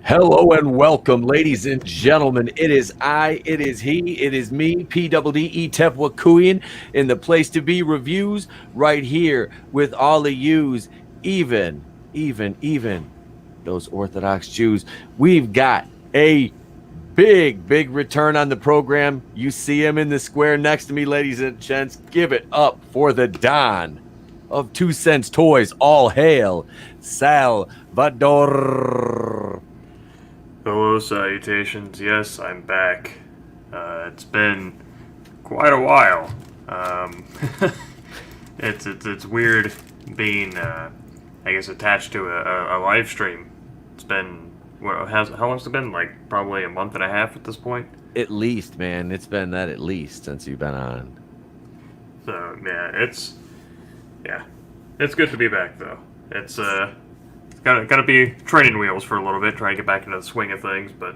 Hello and welcome, ladies and gentlemen. It is I, it is he, it is me, PWDE Tefwakuyan, in the place to be reviews right here with all of yous, even those Orthodox Jews. We've got a big return on the program. You see him in the square next to me, ladies and gents. Give it up for the Don of 2 cents toys. All hail Salvador. Hello, salutations. Yes, I'm back. It's been quite a while. It's weird being, I guess, attached to a live stream. It's been how long's it been? Like probably a month and a half at this point. At least, man, it's been that at least since you've been on. So it's good to be back though. It's gotta be training wheels for a little bit, try to get back into the swing of things, but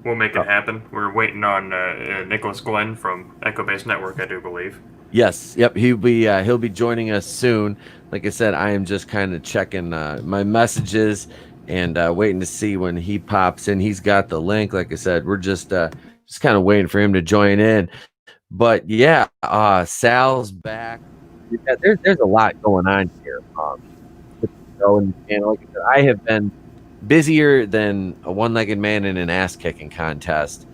we'll make it happen. We're waiting on Nicholas Glenn from Echo Base Network, I do believe. Yes, yep, he'll be joining us soon. Like I said, I am just kind of checking my messages and waiting to see when he pops in. He's got the link. Like I said, we're just kind of waiting for him to join in. But yeah, Sal's back. Yeah, there's a lot going on here. And like I said, I have been busier than a one-legged man in an ass-kicking contest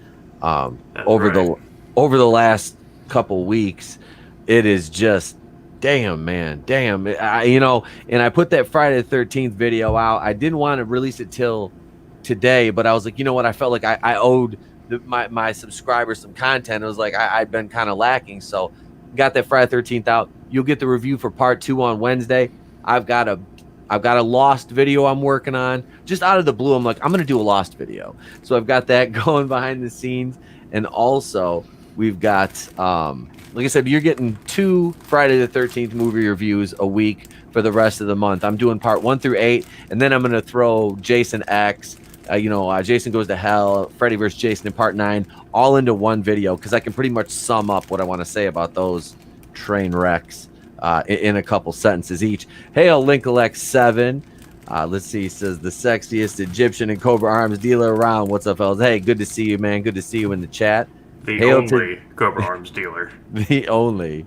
over the last couple weeks. It is just damn. And I put that Friday the 13th video out. I didn't want to release it till today, but I was like, you know what? I felt like I owed my subscribers some content. It was like I'd been kind of lacking, so got that Friday 13th out. You'll get the review for part 2 on Wednesday. I've got a Lost video I'm working on. Just out of the blue, I'm like, I'm going to do a Lost video. So I've got that going behind the scenes. And also, we've got, like I said, you're getting 2 Friday the 13th movie reviews a week for the rest of the month. I'm doing part 1 through 8, and then I'm going to throw Jason X, Jason Goes to Hell, Freddy vs. Jason in part 9, all into one video, because I can pretty much sum up what I want to say about those train wrecks in a couple sentences each. Hail Lincoln 7. Let's see. He says the sexiest Egyptian and Cobra Arms dealer around. What's up, fellas? Hey, good to see you, man. Good to see you in the chat. The only Cobra Arms dealer. The only.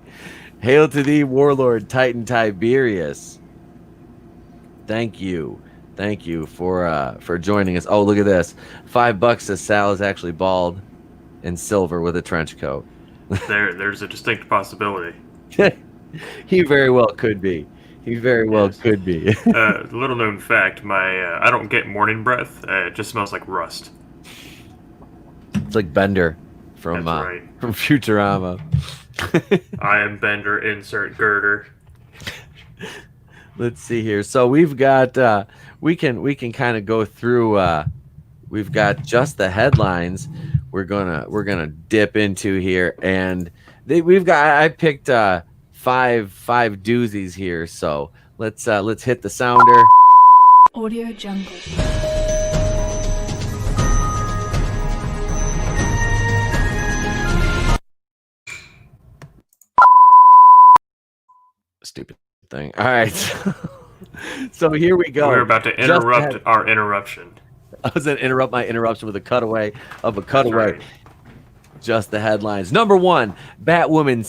Hail to thee, Warlord Titan Tiberius. Thank you for joining us. Oh, look at this. $5 says Sal is actually bald and silver with a trench coat. There's a distinct possibility. He very well could be. Could be. Little known fact, I don't get morning breath. It just smells like rust. It's like Bender from Futurama. I am Bender, insert girder. Let's see here. So we've got we can kind of go through we've got just the headlines we're gonna dip into here, and I picked five doozies here, so let's hit the sounder. Audio Jungle. Stupid thing. All right. So here we go. We're about to interrupt our interruption. I was going to interrupt my interruption with a cutaway of a cutaway. That's right. Just the headlines. Number 1, Batwoman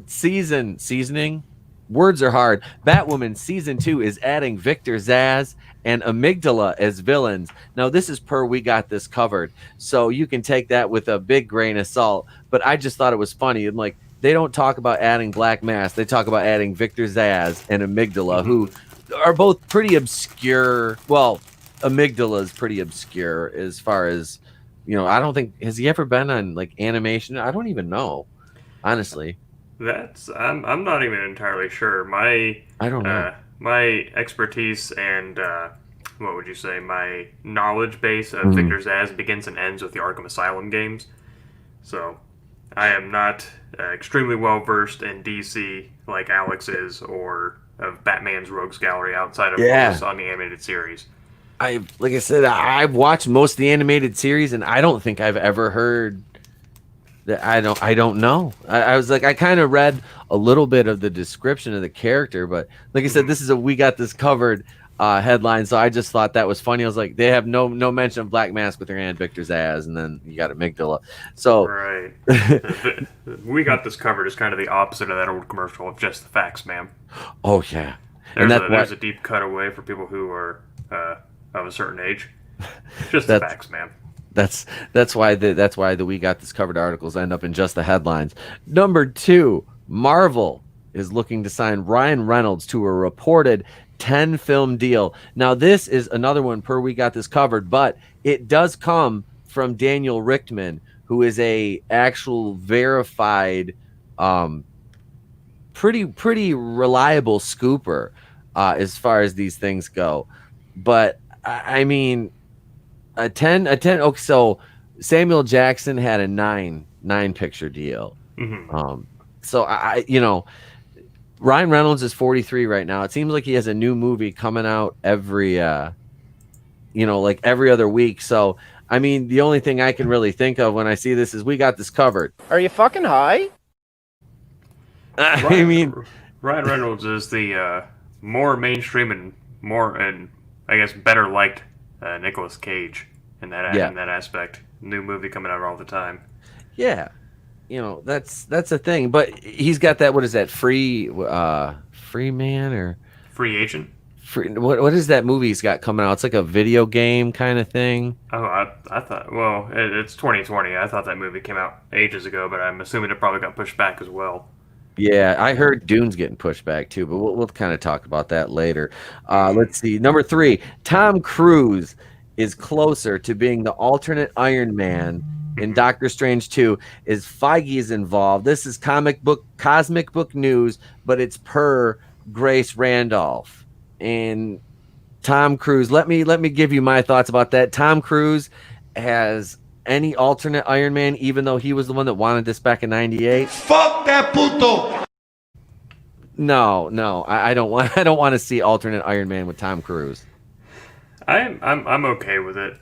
seasoning. Words are hard. Batwoman season 2 is adding Victor Zsasz and Amygdala as villains. Now, this is per We Got This Covered, so you can take that with a big grain of salt. But I just thought it was funny. And like, they don't talk about adding Black Mass. They talk about adding Victor Zsasz and Amygdala, who are both pretty obscure. Well, Amygdala is pretty obscure as far as, I don't think, has he ever been on like animation? I don't even know, honestly. I'm not even entirely sure. I don't know. My expertise and what would you say, my knowledge base of Victor Zsasz begins and ends with the Arkham Asylum games. So I am not extremely well versed in DC like Alex is, or of Batman's Rogues Gallery outside of focus on the animated series. Like I said, I've watched most of the animated series, and I don't think I've ever heard I don't know. I was like, I kind of read a little bit of the description of the character, but like I said, this is a "We Got This Covered" headline, so I just thought that was funny. I was like, they have no mention of Black Mask with her hand Victor Zsasz, and then you got amygdala. So right, "We Got This Covered" is kind of the opposite of that old commercial of "Just the facts, ma'am." Oh yeah, there's a deep cutaway for people who are of a certain age. Just the facts, ma'am. That's why the "We Got This Covered" articles end up in just the headlines. Number 2, Marvel is looking to sign Ryan Reynolds to a reported 10-film deal. Now this is another one per "We Got This Covered," but it does come from Daniel Richtman, who is a actual verified, pretty reliable scooper as far as these things go. But I mean. A 10. Okay, so Samuel Jackson had a nine picture deal. So I Ryan Reynolds is 43 right now. It seems like he has a new movie coming out every like every other week. So I mean, the only thing I can really think of when I see this is "We Got This Covered." Are you fucking high? I mean, Ryan Reynolds is the more mainstream and I guess better liked Nicolas Cage in that aspect. New movie coming out all the time. Yeah, that's a thing. But he's got that. What is that? Free man or Free Agent? What is that movie he's got coming out? It's like a video game kind of thing. Oh, I thought. Well, it's 2020. I thought that movie came out ages ago, but I'm assuming it probably got pushed back as well. Yeah, I heard Dune's getting pushed back too, but we'll kind of talk about that later. Let's see. Number 3, Tom Cruise is closer to being the alternate Iron Man in Doctor Strange 2 as Feige is involved. This is cosmic book news, but it's per Grace Randolph. And Tom Cruise, let me give you my thoughts about that. Tom Cruise has any alternate Iron Man, even though he was the one that wanted this back in '98. Fuck that puto. No, I don't want to see alternate Iron Man with Tom Cruise. I'm okay with it.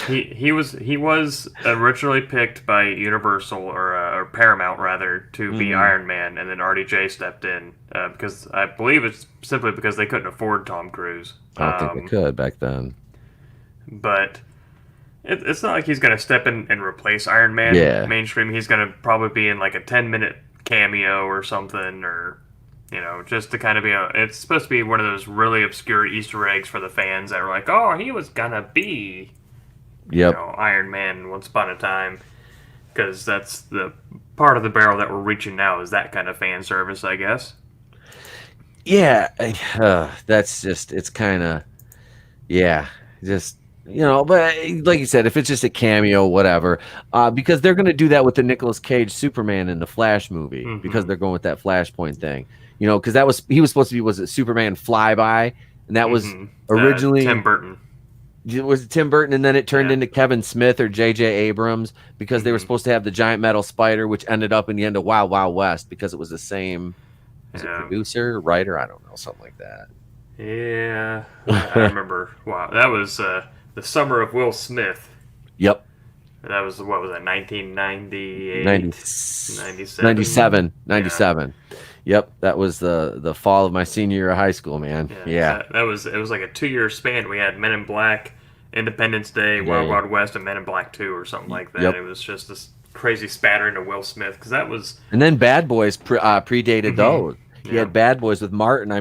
He was originally picked by Universal or Paramount rather to be Iron Man, and then RDJ stepped in because I believe it's simply because they couldn't afford Tom Cruise. I don't think they could back then. But it's not like he's going to step in and replace Iron Man mainstream. He's going to probably be in like a 10-minute cameo or something, or just to kind of be it's supposed to be one of those really obscure Easter eggs for the fans that are like, oh, he was going to be Iron Man once upon a time, because that's the part of the barrel that we're reaching now, is that kind of fan service, I guess. Yeah, that's just, it's kind of, just, but like you said, if it's just a cameo, whatever, because they're going to do that with the Nicolas Cage Superman in the Flash movie, because they're going with that Flashpoint thing, because he was supposed to be, was it Superman Flyby? And that was originally Tim Burton. It was Tim Burton, and then it turned into Kevin Smith or J.J. Abrams, because they were supposed to have the giant metal spider, which ended up in the end of Wild Wild West, because it was the same producer, writer, I don't know, something like that. Yeah, I remember. Wow, that was the summer of Will Smith. Yep. That was, what was that, 1998? 97. Yep, that was the fall of my senior year of high school, man. Yeah. It was like a 2-year span. We had Men in Black, Independence Day, Wild Wild West, and Men in Black 2 or something like that. Yep. It was just this crazy spattering to Will Smith, because that was... And then Bad Boys predated those. You had Bad Boys with Martin,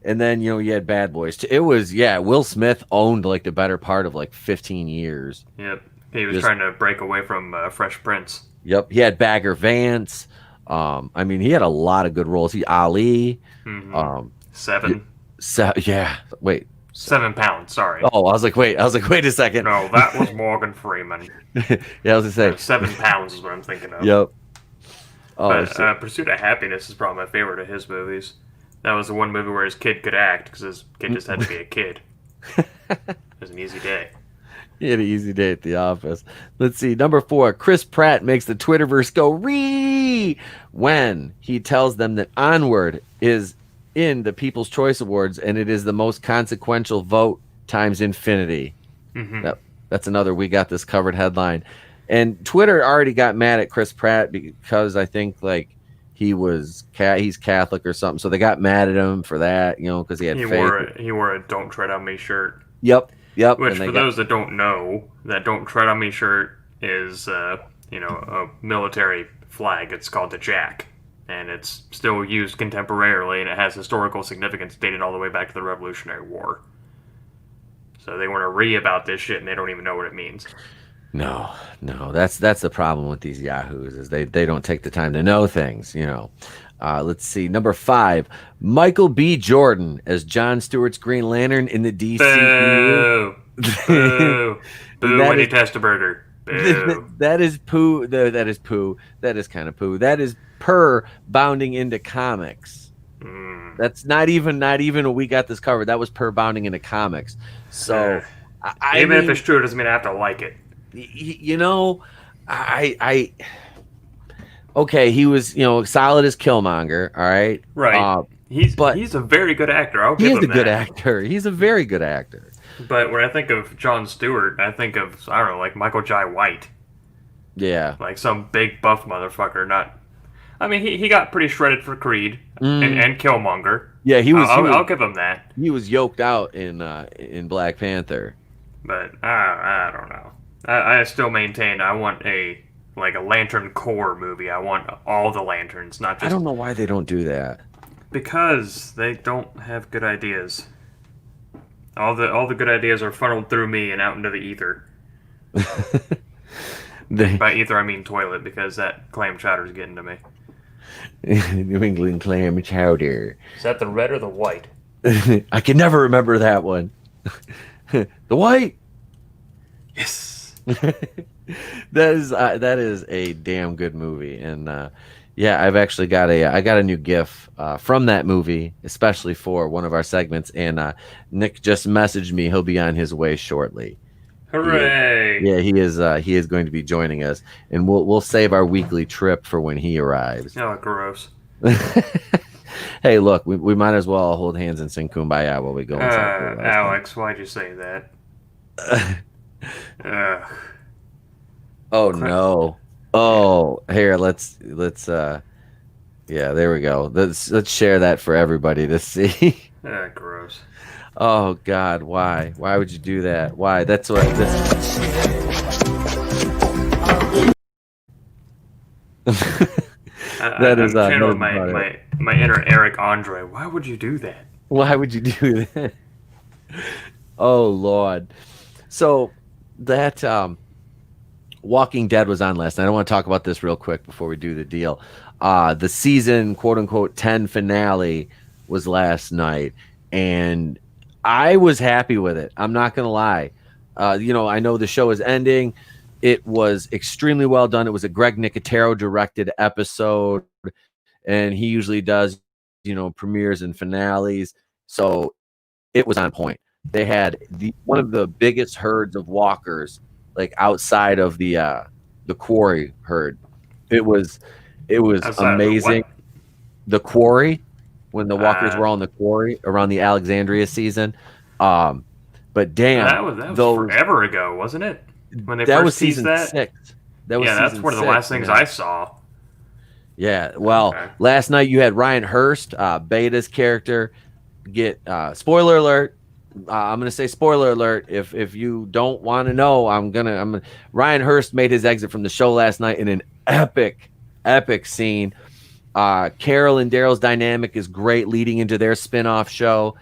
and then, you had Bad Boys. It was, Will Smith owned, like, the better part of, like, 15 years. Yep. He was trying to break away from Fresh Prince. Yep. He had Bagger Vance. He had a lot of good roles. Ali. Seven. Wait. 7 pounds, sorry. Oh, I was like, wait a second. No, that was Morgan Freeman. I was gonna say 7 pounds is what I'm thinking of. Yep. But Pursuit of Happiness is probably my favorite of his movies. That was the one movie where his kid could act, because his kid just had to be a kid. It was an easy day. He had an easy day at the office. Let's see. Number 4, Chris Pratt makes the Twitterverse go ree when he tells them that Onward is in the People's Choice Awards, and it is the most consequential vote times infinity. That's another We Got This Covered headline. And Twitter already got mad at Chris Pratt because I think like he's Catholic or something. So they got mad at him for that, because he had faith. He wore a "Don't Tread on Me" shirt. Yep. Which, for those that don't know, that "Don't Tread on Me" shirt is, a military flag. It's called the Jack, and it's still used contemporarily, and it has historical significance dated all the way back to the Revolutionary War. So they want to read about this shit, and they don't even know what it means. No, that's the problem with these yahoos is they don't take the time to know things. Let's see, number 5, Michael B. Jordan as Jon Stewart's Green Lantern in the DC. Boo! Boo! Boo! When he tests a burger. Boo! That is poo. That is poo. That is kind of poo. That is per bounding into comics. That's not even a we got this covered. That was per bounding into comics. So even if it's true, it doesn't mean I have to like it. Okay, he was, solid as Killmonger, all right? Right. He's a very good actor. I'll give him that. He's a good actor. He's a very good actor. But when I think of Jon Stewart, I think of, I don't know, like Michael Jai White. Yeah. Like some big buff motherfucker, not... I mean, he got pretty shredded for Creed and Killmonger. Yeah, I'll give him that. He was yoked out in Black Panther. But I don't know. I still maintain I want a Lantern Corps movie. I want all the lanterns, not just... I don't know why they don't do that. Because they don't have good ideas. All the good ideas are funneled through me and out into the ether. By ether, I mean toilet, because that clam chowder is getting to me. New England clam chowder. Is that the red or the white? I can never remember that one. The white. Yes. That is a damn good movie, and I've actually got a new GIF from that movie, especially for one of our segments, and Nick just messaged me. He'll be on his way shortly. Hooray! He is going to be joining us, and we'll save our weekly trip for when he arrives. Oh, gross. Hey, look, we might as well hold hands and sing Kumbaya while we go inside. Alex, why'd you say that? Oh no! Oh, here, let's there we go. Let's share that for everybody to see. Gross. Oh God, why? Why would you do that? Why? That's what this. I'm channeling my inner Eric Andre. Why would you do that? Why would you do that? Oh Lord. So that Walking Dead was on last night. I want to talk about this real quick before we do the deal. The season quote unquote 10 finale was last night, and I was happy with it. I'm not gonna lie. I know the show is ending. It was extremely well done. It was a Greg Nicotero directed episode, and he usually does, premieres and finales. So it was on point. They had one of the biggest herds of walkers, like outside of the quarry herd. It was amazing. The quarry, when the walkers were on the quarry around the Alexandria season. But damn, that was forever ago, wasn't it? When they first teased that? 6. That's one of the last things I saw. Yeah, well, last night you had Ryan Hurst, Beta's character, get spoiler alert. I'm gonna say spoiler alert. If you don't want to know, I'm gonna. Ryan Hurst made his exit from the show last night in an epic scene. Carol and Daryl's dynamic is great, leading into their spin-off show.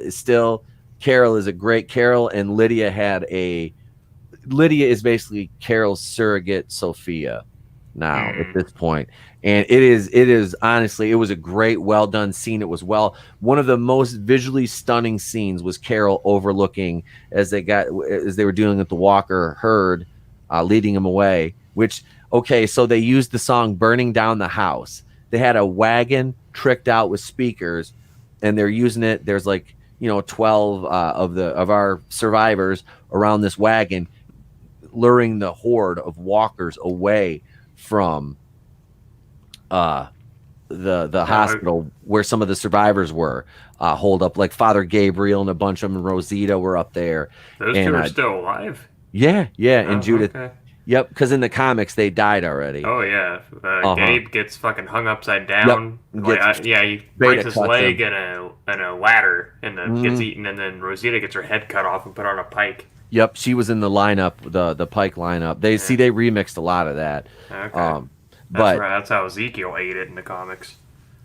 Still, Carol is a great. Carol and Lydia Lydia is basically Carol's surrogate Sophia now at this point. And it is honestly, it was a great, well done scene. It was one of the most visually stunning scenes was Carol overlooking as they were dealing with the Walker herd, leading them away, so they used the song Burning Down the House. They had a wagon tricked out with speakers, and they're using it. There's 12 of our survivors around this wagon, luring the horde of walkers away from the hospital where some of the survivors were holed up, like Father Gabriel and a bunch of them, and Rosita were up there. Those two are still alive? Yeah, and Judith. Okay. Yep, because in the comics they died already. Oh yeah, Gabe gets fucking hung upside Yep. down. He breaks his leg him. in a ladder and gets eaten, and then Rosita gets her head cut off and put on a pike. Yep, she was in the lineup, the Pike lineup. They remixed a lot of that. Okay, that's how Ezekiel ate it in the comics.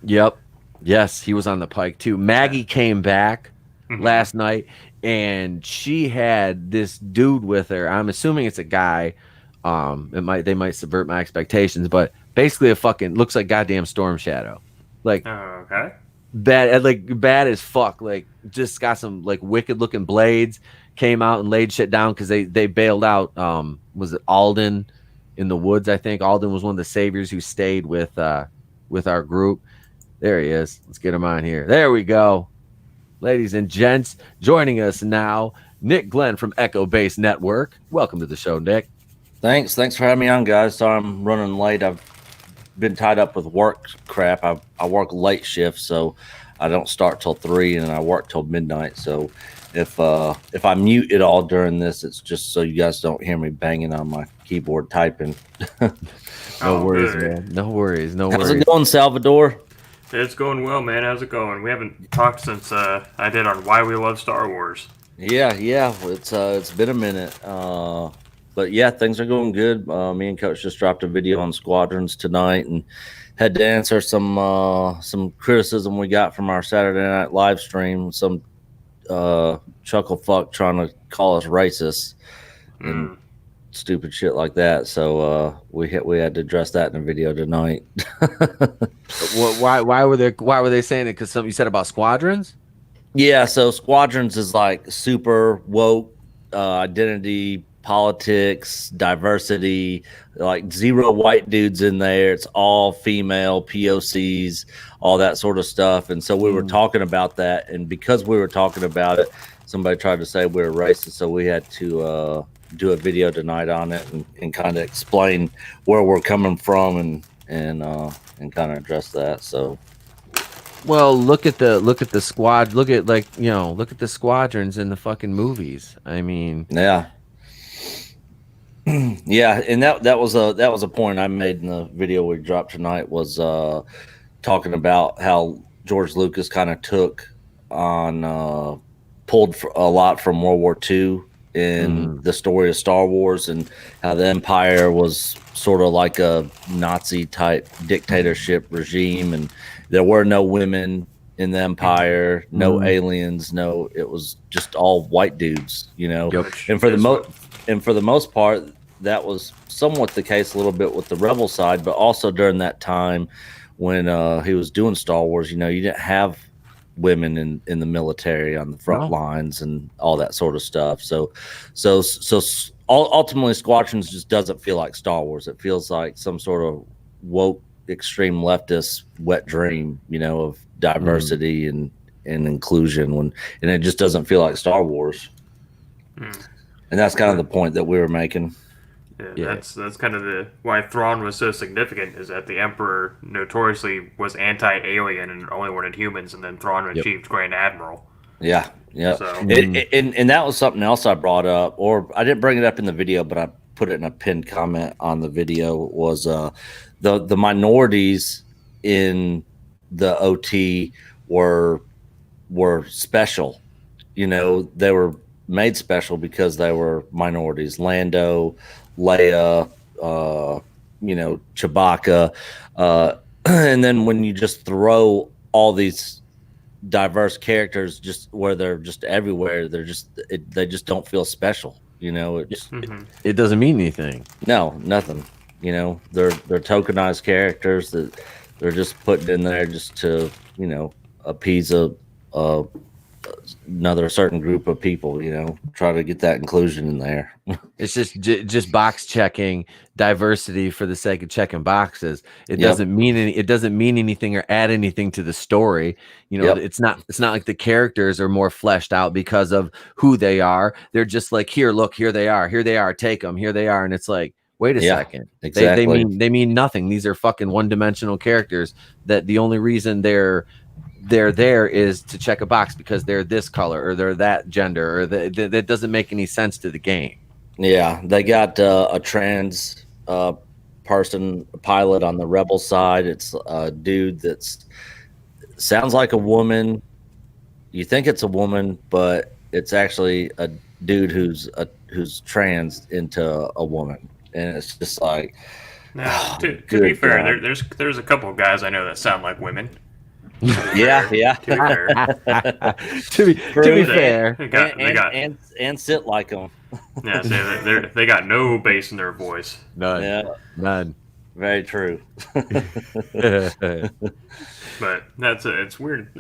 Yep, yes, he was on the Pike too. Maggie came back last night, and she had this dude with her. I'm assuming it's a guy. They might subvert my expectations, but basically a fucking looks like goddamn Storm Shadow, like okay, bad as fuck. Like just got some like wicked looking blades. Came out and laid shit down because they bailed out. Was it Alden in the woods? I think Alden was one of the saviors who stayed with our group. There he is. Let's get him on here. There we go, ladies and gents. Joining us now, Nick Glenn from Echo Base Network. Welcome to the show, Nick. Thanks for having me on, guys. Sorry I'm running late. I've been tied up with work crap. I work late shift, so I don't start till 3, and I work till midnight. So if I mute it all during this, it's just so you guys don't hear me banging on my keyboard typing. No worries, man. No worries. How's it going, Salvador? It's going well, man. How's it going? We haven't talked since I did on Why We Love Star Wars. Yeah. It's been a minute. But yeah, things are going good. Me and Coach just dropped a video on Squadrons tonight, and had to answer some criticism we got from our Saturday night live stream. Some chuckle fuck trying to call us racist and stupid shit like that. So we had to address that in a video tonight. Why were they saying it? Because something you said about Squadrons? Yeah, so Squadrons is like super woke, identity politics, diversity, like zero white dudes in there. It's all female POCs, all that sort of stuff. And so we were talking about that, and because we were talking about it, somebody tried to say we were racist, so we had to do a video tonight on it and kind of explain where we're coming from and kind of address that. So well, look at the squad. Look at look at the Squadrons in the fucking movies. I mean, yeah. Yeah, and that was a point I made in the video we dropped tonight, was talking about how George Lucas kind of pulled a lot from World War II in the story of Star Wars, and how the Empire was sort of like a Nazi type dictatorship regime, and there were no women in the Empire, no aliens, it was just all white dudes, Yep. And for the most part, that was somewhat the case a little bit with the Rebel side, but also during that time when he was doing Star Wars, you didn't have women in the military on the front lines and all that sort of stuff. So ultimately, Squadrons just doesn't feel like Star Wars. It feels like some sort of woke, extreme leftist wet dream, of diversity and inclusion, and it just doesn't feel like Star Wars. And that's kind of the point that we were making. Yeah, that's kind of why Thrawn was so significant, is that the Emperor notoriously was anti-alien and only wanted humans, and then Thrawn achieved Grand Admiral. Yeah. So. And that was something else I brought up, or I didn't bring it up in the video, but I put it in a pinned comment on the video, was the minorities in the OT were special. They were made special because they were minorities. Lando, Leia, Chewbacca, and then when you just throw all these diverse characters just where they're just everywhere, they just don't feel special. It doesn't mean anything. No, nothing. They're tokenized characters that they're just putting in there just to appease another certain group of people, try to get that inclusion in there. It's just box checking diversity for the sake of checking boxes. It doesn't mean anything or add anything to the story. It's not like the characters are more fleshed out because of who they are. They're just like, here they are, take them, here they are. And it's like, wait a second. Exactly. They mean nothing. These are fucking one-dimensional characters that the only reason they're there is to check a box because they're this color or they're that gender, or that doesn't make any sense to the game. Yeah, they got a trans person, a pilot on the rebel side. It's a dude that's sounds like a woman. You think it's a woman, but it's actually a dude who's trans into a woman, and it's just like, Now, oh, to be good fair, God. there's a couple of guys I know that sound like women. Yeah. To be fair, to be fair, and sit like them. yeah, they got no bass in their voice. none, Yeah, none. very true. But it's weird.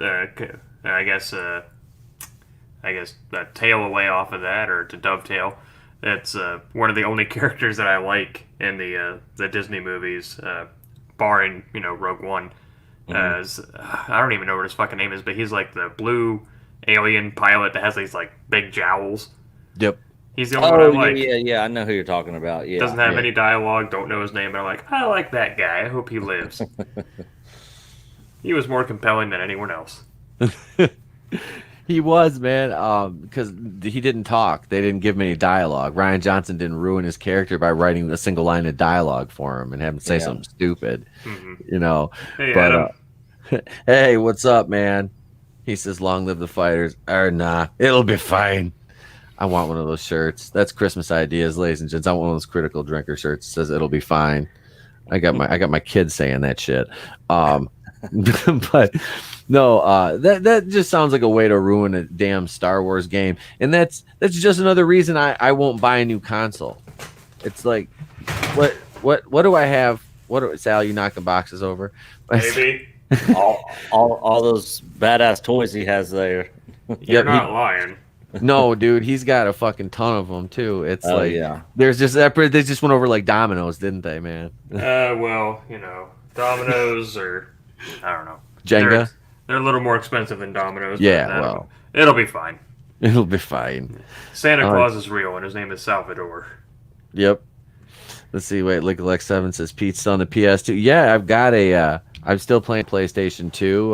I guess that tail away off of that, or to dovetail, that's one of the only characters that I like in the Disney movies, barring Rogue One. I don't even know what his fucking name is, but he's like the blue alien pilot that has these like big jowls. Yep. He's the only one I like. Yeah. I know who you're talking about. Yeah. Doesn't have any dialogue. Don't know his name, but I'm like, I like that guy. I hope he lives. He was more compelling than anyone else. He was, man, because he didn't talk. They didn't give him any dialogue. Rian Johnson didn't ruin his character by writing a single line of dialogue for him and have him say something stupid, Hey, But Adam. hey, what's up, man? He says, "Long live the fighters." Or nah, it'll be fine. I want one of those shirts. That's Christmas ideas, ladies and gents. I want one of those critical drinker shirts that says it'll be fine. I got my kids saying that shit. But no, that just sounds like a way to ruin a damn Star Wars game, and that's just another reason I won't buy a new console. It's like, what do I have? Sal, you knocking boxes over? Maybe. all those badass toys he has there. You're not lying. No, dude, he's got a fucking ton of them too. It's there's just they just went over like dominoes, didn't they, man? Well, dominoes or I don't know. Jenga. They're a little more expensive than dominoes. Yeah, well, it'll be fine. It'll be fine. Santa Claus is real, and his name is Salvador. Yep. Let's see. Wait, Lick 7 says Pete's on the PS2. Yeah, I've got I'm still playing PlayStation 2,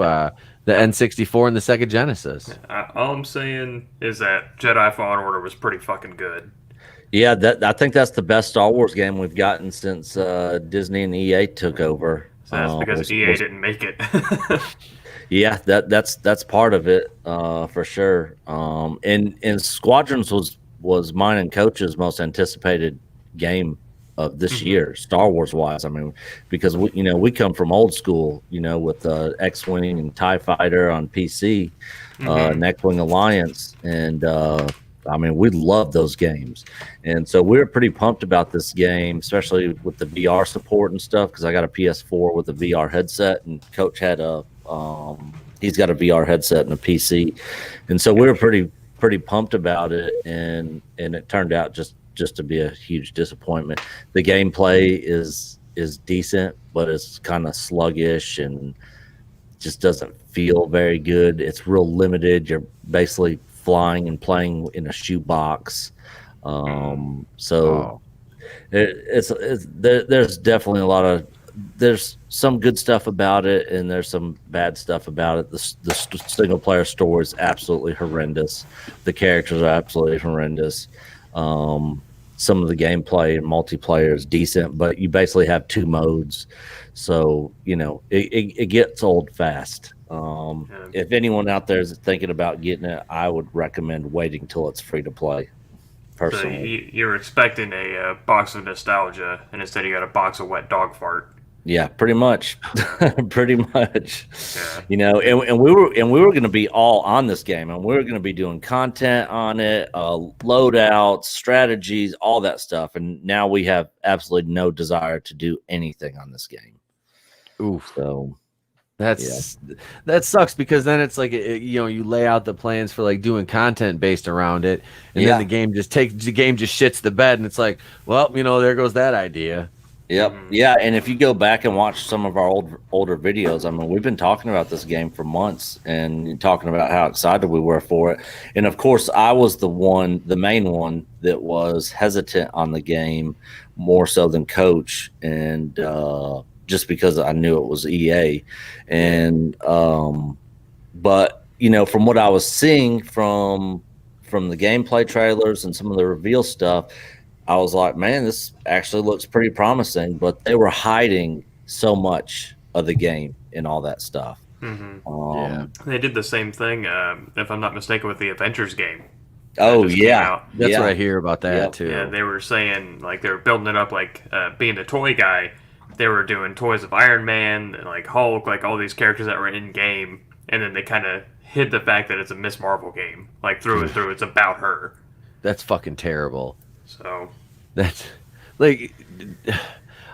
the N64, and the Sega Genesis. All I'm saying is that Jedi Fallen Order was pretty fucking good. Yeah, I think that's the best Star Wars game we've gotten since Disney and EA took over. So that's because EA didn't make it. Yeah, that's part of it for sure. And Squadrons was mine and Coach's most anticipated game of this year, Star Wars wise. I mean, because we come from old school, with X-Wing and TIE Fighter on PC, and X-Wing Alliance, and I mean, we love those games, and so we're pretty pumped about this game, especially with the VR support and stuff. Because I got a PS4 with a VR headset, and Coach had he's got a VR headset and a PC, and so we were pretty pumped about it, and it turned out just to be a huge disappointment. The gameplay is decent, but it's kind of sluggish and just doesn't feel very good. It's real limited. You're basically flying and playing in a shoebox. There's definitely there's some good stuff about it, and there's some bad stuff about it. The single player story is absolutely horrendous. The characters are absolutely horrendous. Some of the gameplay and multiplayer is decent, but you basically have two modes, so it gets old fast. If anyone out there is thinking about getting it, I would recommend waiting till it's free to play. Personally, so you're expecting a box of nostalgia, and instead you got a box of wet dog fart. Yeah, pretty much. Pretty much. Yeah. And we were going to be all on this game, and we were going to be doing content on it, loadouts, strategies, all that stuff. And now we have absolutely no desire to do anything on this game. Oof. So that sucks, because then it's like you lay out the plans for like doing content based around it, and then the game just shits the bed, and it's like, well, there goes that idea. Yep. Yeah, and if you go back and watch some of our older videos, I mean, we've been talking about this game for months and talking about how excited we were for it. And of course, I was the main one that was hesitant on the game more so than Coach, and just because I knew it was EA. And but from what I was seeing from the gameplay trailers and some of the reveal stuff, I was like, man, this actually looks pretty promising. But they were hiding so much of the game and all that stuff. Yeah. They did the same thing, if I'm not mistaken, with the Avengers game. Oh just came yeah, out. That's yeah. what I hear about that Yep. too. Yeah, they were saying like they were building it up like being the toy guy. They were doing toys of Iron Man, like Hulk, like all these characters that were in game, and then they kind of hid the fact that it's a Miss Marvel game, like through and through. It's about her. That's fucking terrible. So That's like,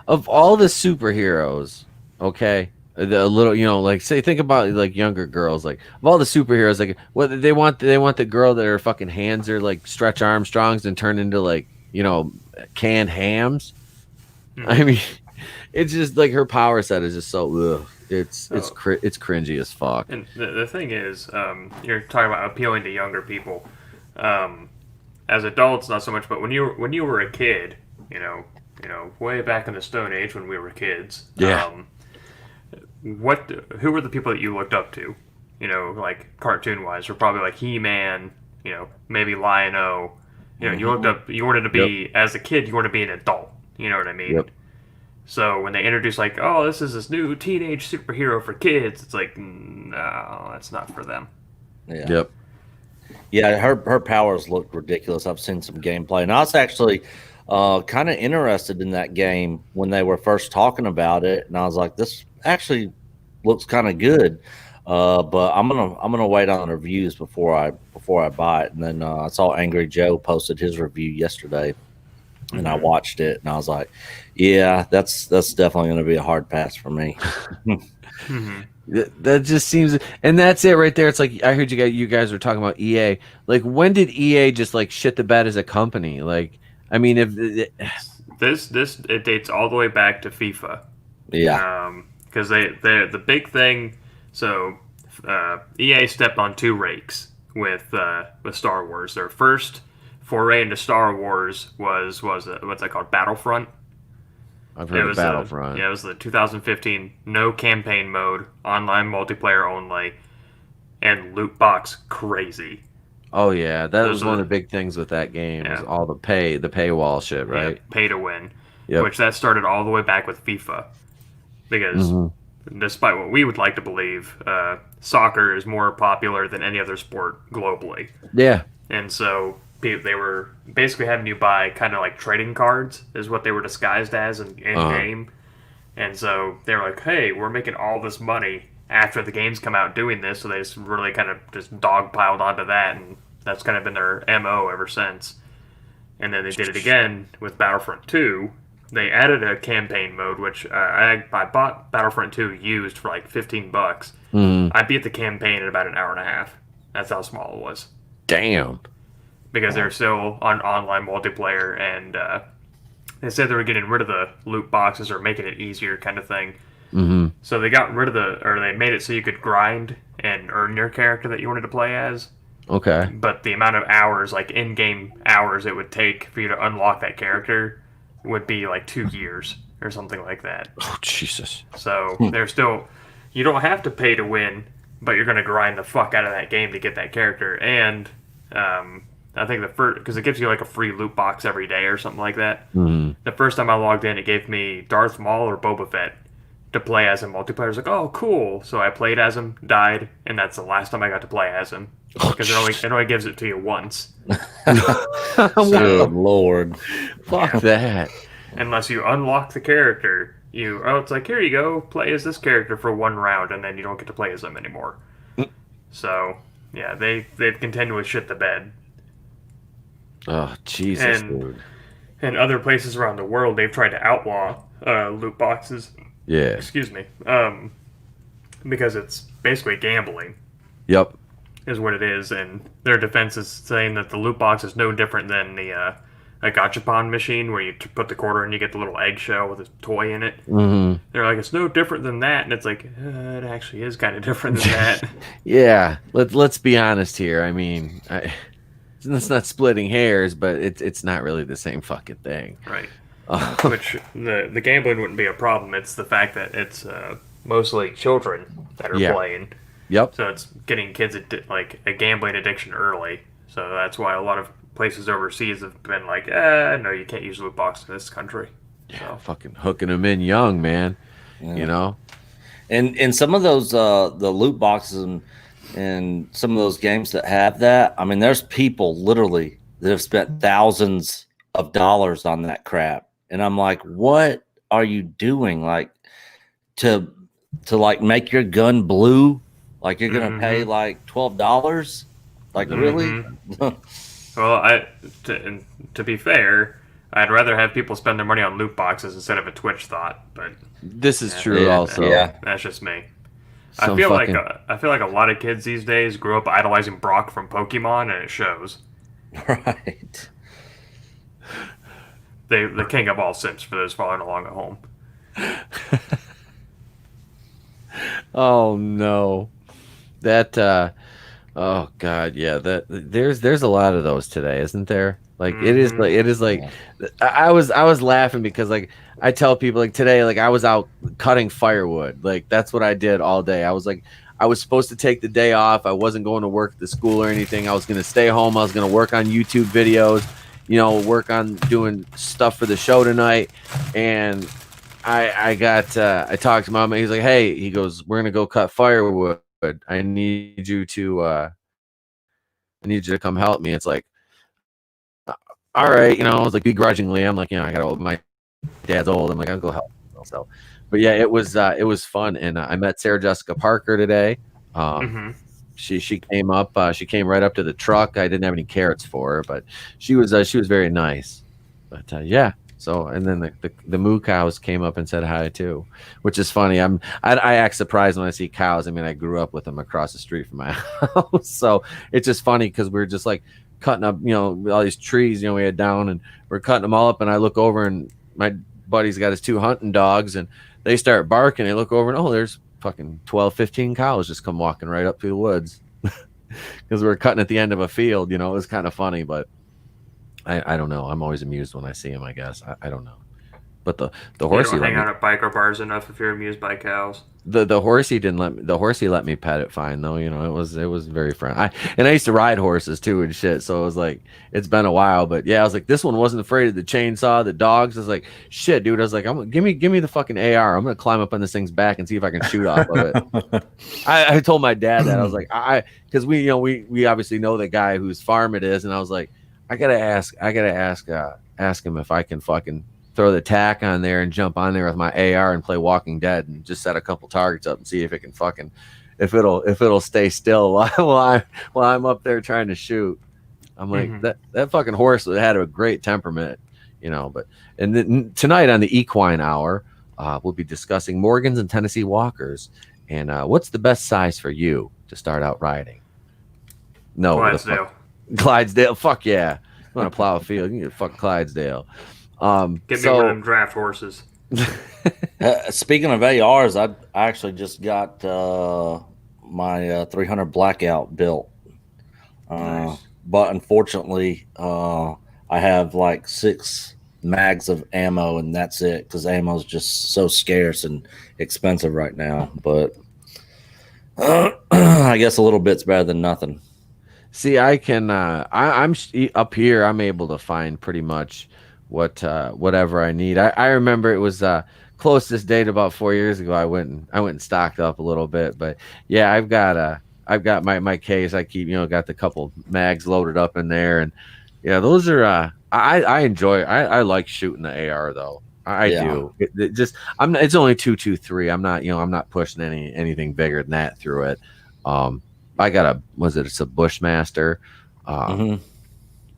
of all the superheroes, okay, the little, like, say, think about like younger girls, like, of all the superheroes, like, what they want the girl that her fucking hands are like Stretch Armstrongs and turn into like, canned hams. I mean, it's just like her power set is just so ugh. It's cringy as fuck. And the thing is, you're talking about appealing to younger people. As adults, not so much, but when you were a kid, way back in the Stone Age when we were kids, Yeah. Who were the people that you looked up to? Like cartoon wise, or probably like He-Man, maybe Lion-O. You looked up. You wanted to be as a kid. You wanted to be an adult. You know what I mean? Yep. So when they introduce like, oh, this is this new teenage superhero for kids, it's like, no, that's not for them. Yeah. Yep. Yeah, her powers look ridiculous. I've seen some gameplay, and I was actually kind of interested in that game when they were first talking about it, and I was like, this actually looks kind of good. But I'm gonna wait on the reviews before I buy it. And then I saw Angry Joe posted his review yesterday, and I watched it, and I was like, yeah, that's definitely gonna be a hard pass for me. That just seems, and that's it right there. It's like, I heard you guys were talking about EA. Like, when did EA just like shit the bed as a company? Like, I mean, if it dates all the way back to FIFA. Yeah. Because they're the big thing. So EA stepped on two rakes with Star Wars. Their first foray into Star Wars was what's that called, Battlefront. I've heard of Battlefront. It was the 2015 no campaign mode, online multiplayer only, and loot box crazy. Oh yeah, that was one of the big things with that game. Was all the paywall shit, right? Yeah, pay to win. Yep. Which that started all the way back with FIFA, because despite what we would like to believe, soccer is more popular than any other sport globally. Yeah. And so they were basically having you buy kind of like trading cards, is what they were disguised as in game. And so they were like, hey, we're making all this money after the games come out doing this. So they just really kind of just dogpiled onto that. And that's kind of been their MO ever since. And then they did it again with Battlefront 2. They added a campaign mode, which I bought Battlefront 2 used for like $15. I beat the campaign in about an hour and a half. That's how small it was. Damn. Because they're still on online multiplayer, and they said they were getting rid of the loot boxes or making it easier, kind of thing. So they got rid of they made it so you could grind and earn your character that you wanted to play as. Okay. But the amount of hours, like in-game hours, it would take for you to unlock that character would be like 2 years or something like that. Oh Jesus. So they're still, you don't have to pay to win, but you're going to grind the fuck out of that game to get that character. And I think the first, because it gives you like a free loot box every day or something like that. The first time I logged in, it gave me Darth Maul or Boba Fett to play as in multiplayer. I was like, oh, cool. So I played as him, died, and that's the last time I got to play as him. Because it only gives it to you once. Good Lord. Fuck that. Unless you unlock the character, it's like, here you go, play as this character for one round, and then you don't get to play as them anymore. So, yeah, they've continually shit the bed. Oh, Jesus, dude. And other places around the world, they've tried to outlaw loot boxes. Yeah. Excuse me. Because it's basically gambling. Yep. Is what it is, and their defense is saying that the loot box is no different than a gachapon machine where you put the quarter and you get the little eggshell with a toy in it. They're like, it's no different than that, and it's like, it actually is kind of different than that. Yeah. Let's be honest here. I mean, it's not splitting hairs, but it's not really the same fucking thing. Right. Which the gambling wouldn't be a problem. It's the fact that it's mostly children that are playing. Yep. So it's getting kids like a gambling addiction early. So that's why a lot of places overseas have been like, no, you can't use loot boxes in this country. Yeah, fucking hooking them in young, man. Yeah. You know. And some of those the loot boxes and some of those games that have that, I mean, there's people literally that have spent thousands of dollars on that crap, and I'm like, what are you doing? Like to like make your gun blue, like you're gonna pay like $12? Like really? Well, to be fair, I'd rather have people spend their money on loot boxes instead of a Twitch thought. But this is true. Also, that's just me. I feel like a lot of kids these days grew up idolizing Brock from Pokemon, and it shows. Right. The king of all Sims for those following along at home. Oh no, that oh god, yeah, that there's a lot of those today, isn't there? Like it is like I was laughing because like I tell people like today, like I was out cutting firewood. Like that's what I did all day. I was supposed to take the day off. I wasn't going to work at the school or anything. I was going to stay home. I was going to work on YouTube videos, you know, work on doing stuff for the show tonight. And I talked to Mom, and he's like, hey, he goes, we're going to go cut firewood. I need you to come help me. It's like, all right, you know, I was like begrudgingly, I'm like, you know, I got my dad's old. I'm like, I'll go help. So, but yeah, it was fun, and I met Sarah Jessica Parker today. She came up, she came right up to the truck. I didn't have any carrots for her, but she was very nice. But yeah, so and then the moo cows came up and said hi too, which is funny. I act surprised when I see cows. I mean, I grew up with them across the street from my house, so it's just funny because we're just like cutting up, you know, all these trees, you know, we had down, and we're cutting them all up, and I look over, and my buddy's got his 2 hunting dogs, and they start barking. I look over, and oh, there's fucking 12, 15 cows just come walking right up through the woods because we're cutting at the end of a field. You know, it was kind of funny, but I don't know. I'm always amused when I see them, I guess. I don't know. But the horsey, you don't hang out at biker bars enough if you're amused by cows. The horsey didn't let me. The horsey let me pet it fine though. You know, it was very friendly. I used to ride horses too and shit. So it was like it's been a while, but yeah, I was like this one wasn't afraid of the chainsaw, the dogs. I was like shit, dude. I was like, give me the fucking AR. I'm gonna climb up on this thing's back and see if I can shoot off of it. I told my dad that I was like because we obviously know the guy whose farm it is, and I was like I gotta ask him if I can fucking throw the tack on there and jump on there with my AR and play Walking Dead and just set a couple targets up and see if it can fucking if it'll stay still while I'm up there trying to shoot. I'm like that fucking horse had a great temperament, you know. But and then tonight on the Equine Hour, we'll be discussing Morgans and Tennessee Walkers and what's the best size for you to start out riding. No, Clydesdale. Fuck yeah, I'm gonna plow a field. You can get fuck Clydesdale. Give me one of them draft horses. Speaking of ARs, I actually just got my 300 Blackout built. Nice. But unfortunately, I have like 6 mags of ammo, and that's it because ammo is just so scarce and expensive right now. But I guess a little bit's better than nothing. See, I can. I'm up here. I'm able to find pretty much whatever I need. I remember it was closest date about 4 years ago. I went and stocked up a little bit, but yeah, I've got my case. I keep got the couple mags loaded up in there, and yeah, those are I enjoy. I like shooting the AR though. I do. It's only 223. I'm not pushing anything bigger than that through it. I got it's a Bushmaster.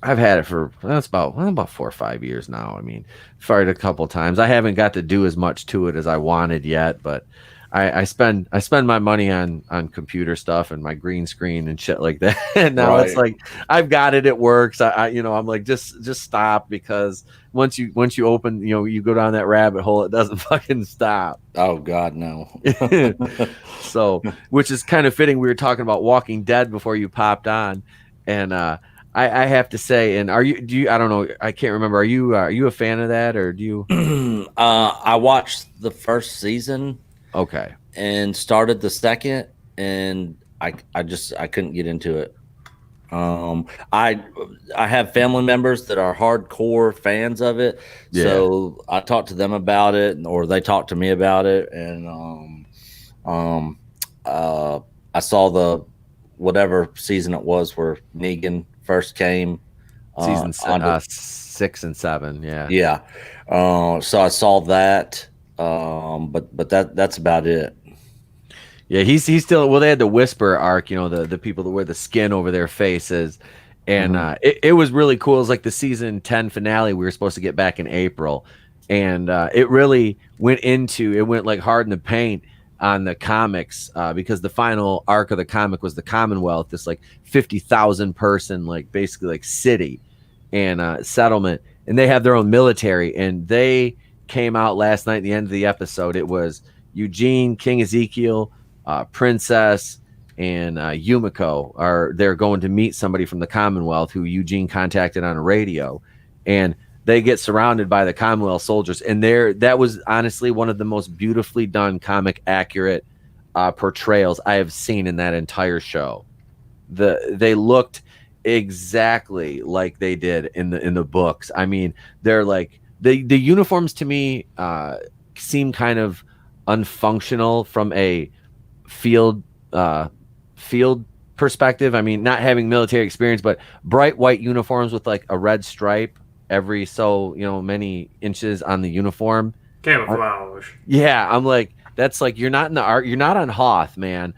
I've had it for about 4 or 5 years now. I mean, fired a couple times. I haven't got to do as much to it as I wanted yet, but I spend my money on computer stuff and my green screen and shit like that. And now It's like I've got it. It works. I'm like just stop, because once you open you go down that rabbit hole, it doesn't fucking stop. Oh God, no. So, which is kind of fitting. We were talking about Walking Dead before you popped on, and I have to say, and I don't know, I can't remember. Are you a fan of that, or do you? I watched the first season. Okay. And started the second, and I couldn't get into it. I have family members that are hardcore fans of it, so I talked to them about it, or they talked to me about it, and I saw the whatever season it was where Negan first came. Season 6 and 7, yeah. So I saw that, but that's about it. Yeah, he's still, well, they had the Whisper arc, the people that wear the skin over their faces, and it was really cool. It was like the season 10 finale we were supposed to get back in April, and it really went like hard in the paint on the comics, because the final arc of the comic was the Commonwealth, this like 50,000 person, like basically like city and settlement, and they have their own military, and they came out last night at the end of the episode. It was Eugene, King Ezekiel, Princess, and Yumiko they're going to meet somebody from the Commonwealth who Eugene contacted on a radio, and they get surrounded by the Commonwealth soldiers, and that was honestly one of the most beautifully done, comic accurate portrayals I have seen in that entire show. They looked exactly like they did in the books. I mean, they're like the uniforms to me seem kind of unfunctional from a field perspective. I mean, not having military experience, but bright white uniforms with like a red stripe every so many inches on the uniform. Camouflage. Yeah, I'm like, that's like, you're not in the art, you're not on Hoth, man.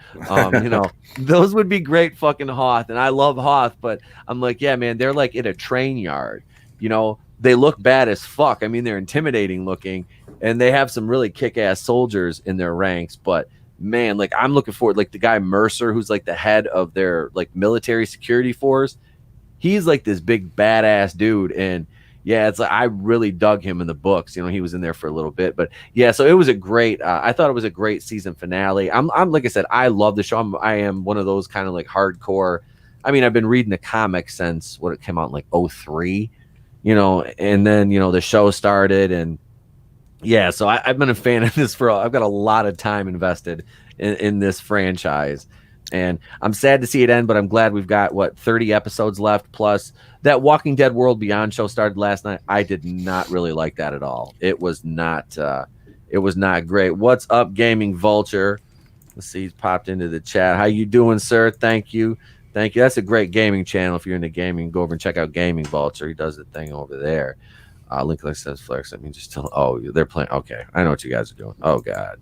Those would be great fucking Hoth, and I love Hoth, but I'm like, yeah, man, they're like in a train yard. They look bad as fuck. I mean, they're intimidating looking, and they have some really kick-ass soldiers in their ranks, but man, like, I'm looking forward, like the guy Mercer, who's like the head of their like military security force. He's like this big badass dude, and yeah, it's like I really dug him in the books. He was in there for a little bit, but yeah, so it was a great. I thought it was a great season finale. I'm like I said, I love the show. I am one of those kind of like hardcore. I mean, I've been reading the comics since it came out in like 2003, and then the show started, and yeah, so I've been a fan of this I've got a lot of time invested in this franchise. And I'm sad to see it end, but I'm glad we've got 30 episodes left. Plus, that Walking Dead World Beyond show started last night. I did not really like that at all. It was not great. What's up, Gaming Vulture? Let's see, he's popped into the chat. How you doing, sir? Thank you. That's a great gaming channel. If you're into gaming, go over and check out Gaming Vulture. He does the thing over there. Link like says flex. I mean, just tell. Oh, they're playing. Okay, I know what you guys are doing. Oh God.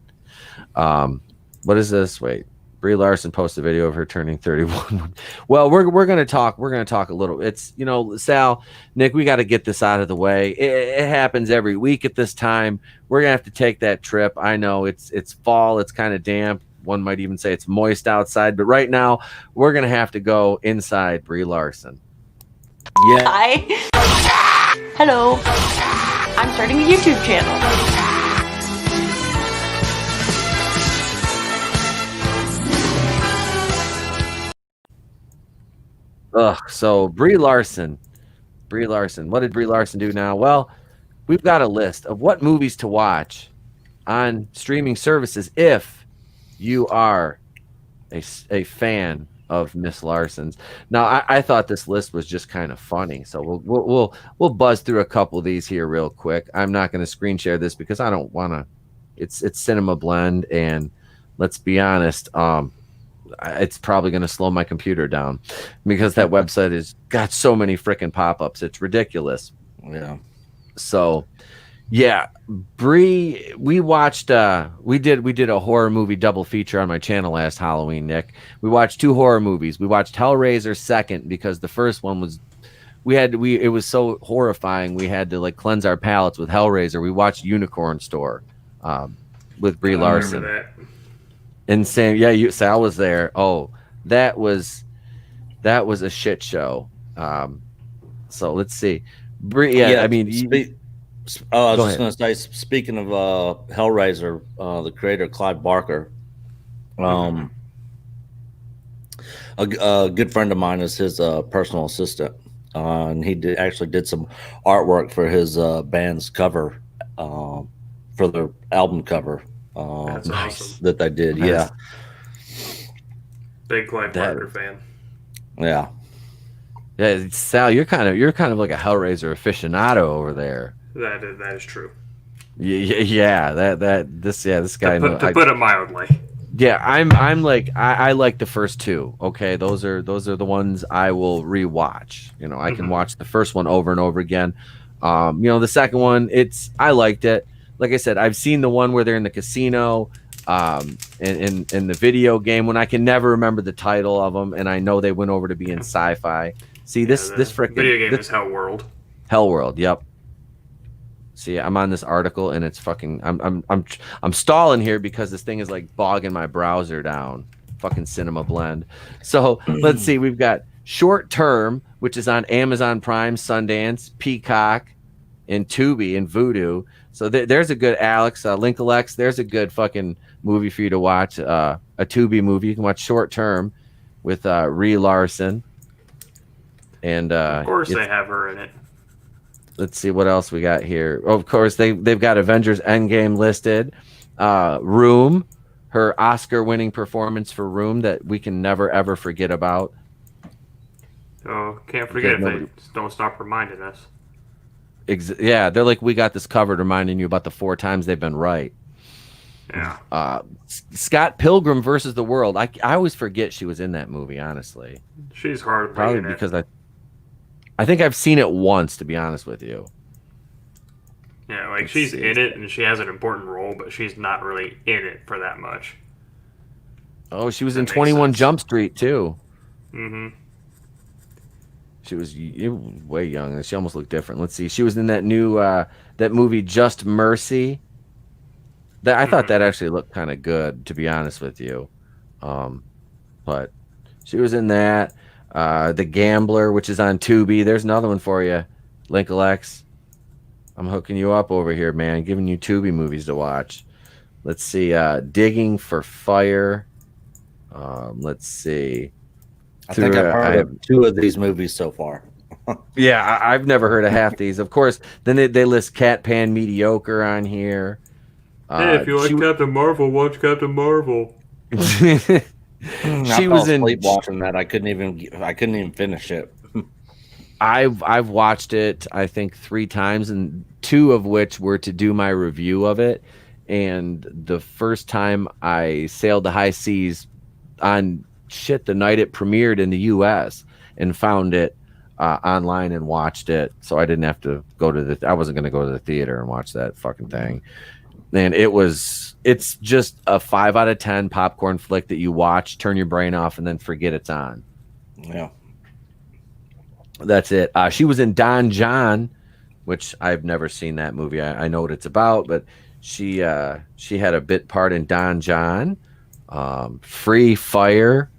What is this? Wait. Brie Larson posted a video of her turning 31. Well, we're gonna talk. We're gonna talk a little. It's Sal, Nick. We got to get this out of the way. It happens every week at this time. We're gonna have to take that trip. I know it's fall. It's kind of damp. One might even say it's moist outside. But right now, we're gonna have to go inside Brie Larson. Yeah. Hi. Hello. I'm starting a YouTube channel. So Brie Larson. What did Brie Larson do now? Well, we've got a list of what movies to watch on streaming services if you are a fan of Miss Larson's. Now, I thought this list was just kind of funny, so we'll buzz through a couple of these here real quick. I'm not going to screen share this because I don't want to. It's Cinema Blend, and let's be honest, it's probably going to slow my computer down because that website has got so many freaking pop-ups. It's ridiculous. Yeah. So, yeah, Brie, we watched we did a horror movie double feature on my channel last Halloween, Nick. We watched 2 horror movies. We watched Hellraiser second because the first one was it was so horrifying. We had to like cleanse our palates with Hellraiser. We watched Unicorn Store with Brie Larson. And Sam, yeah, Sal was there. Oh, that was a shit show. So let's see. I mean, I was just going to say, speaking of Hellraiser, the creator Clive Barker, a good friend of mine is his personal assistant, and he actually did some artwork for his band's cover, for the album cover. That's awesome. That they did. Yeah. Big Clive Barker fan. Yeah. Yeah, Sal, you're kind of like a Hellraiser aficionado over there. That is true. Yeah, this guy To put it mildly. Yeah, I'm like I like the first two. Okay, those are the ones I will rewatch. I can watch the first one over and over again. The second one, I liked it. Like I said, I've seen the one where they're in the casino, in the video game when I can never remember the title of them, and I know they went over to be in sci-fi. See, this frickin' video game is Hell World. Hell World, yep. See, I'm on this article and it's fucking. I'm stalling here because this thing is like bogging my browser down. Fucking Cinema Blend. So let's see. We've got Short Term, which is on Amazon Prime, Sundance, Peacock, and Tubi and Vudu. So there's a good Linkalex. There's a good fucking movie for you to watch. A Tubi movie. You can watch Short Term with Brie Larson. And of course they have her in it. Let's see what else we got here. Oh, of course, they've got Avengers Endgame listed. Room, her Oscar-winning performance for Room that we can never, ever forget about. Oh, can't forget if they don't stop reminding us. Yeah, they're like, we got this covered, reminding you about the 4 times they've been right. Yeah. Scott Pilgrim versus the World. I always forget she was in that movie, honestly. She's hardly Probably in because it. I think I've seen it once, to be honest with you. Yeah, like she's in it and she has an important role, but she's not really in it for that much. Oh, she was in 21 Jump Street too. Mm-hmm. She was way young. She almost looked different. Let's see. She was in that new that movie Just Mercy. That I thought that actually looked kind of good, to be honest with you. But she was in that. The Gambler, which is on Tubi. There's another one for you, Linkalex. I'm hooking you up over here, man. Giving you Tubi movies to watch. Let's see. Digging for Fire. Let's see. I think I've heard of 2 of these movies so far. Yeah, I've never heard of half these. Of course, then they list Cat Pan Mediocre on here. Hey, if you like Captain Marvel, watch Captain Marvel. She was in watching that. I couldn't even finish it. I've watched it, I think 3 times, and 2 of which were to do my review of it. And the first time I sailed the high seas on the night it premiered in the U.S. and found it online and watched it, so I didn't have to go to I wasn't going to go to the theater and watch that fucking thing. And it's just a 5 out of 10 popcorn flick that you watch, turn your brain off, and then forget it's on. Yeah. That's it. She was in Don John, which I've never seen that movie. I know what it's about, but she had a bit part in Don John. Free Fire.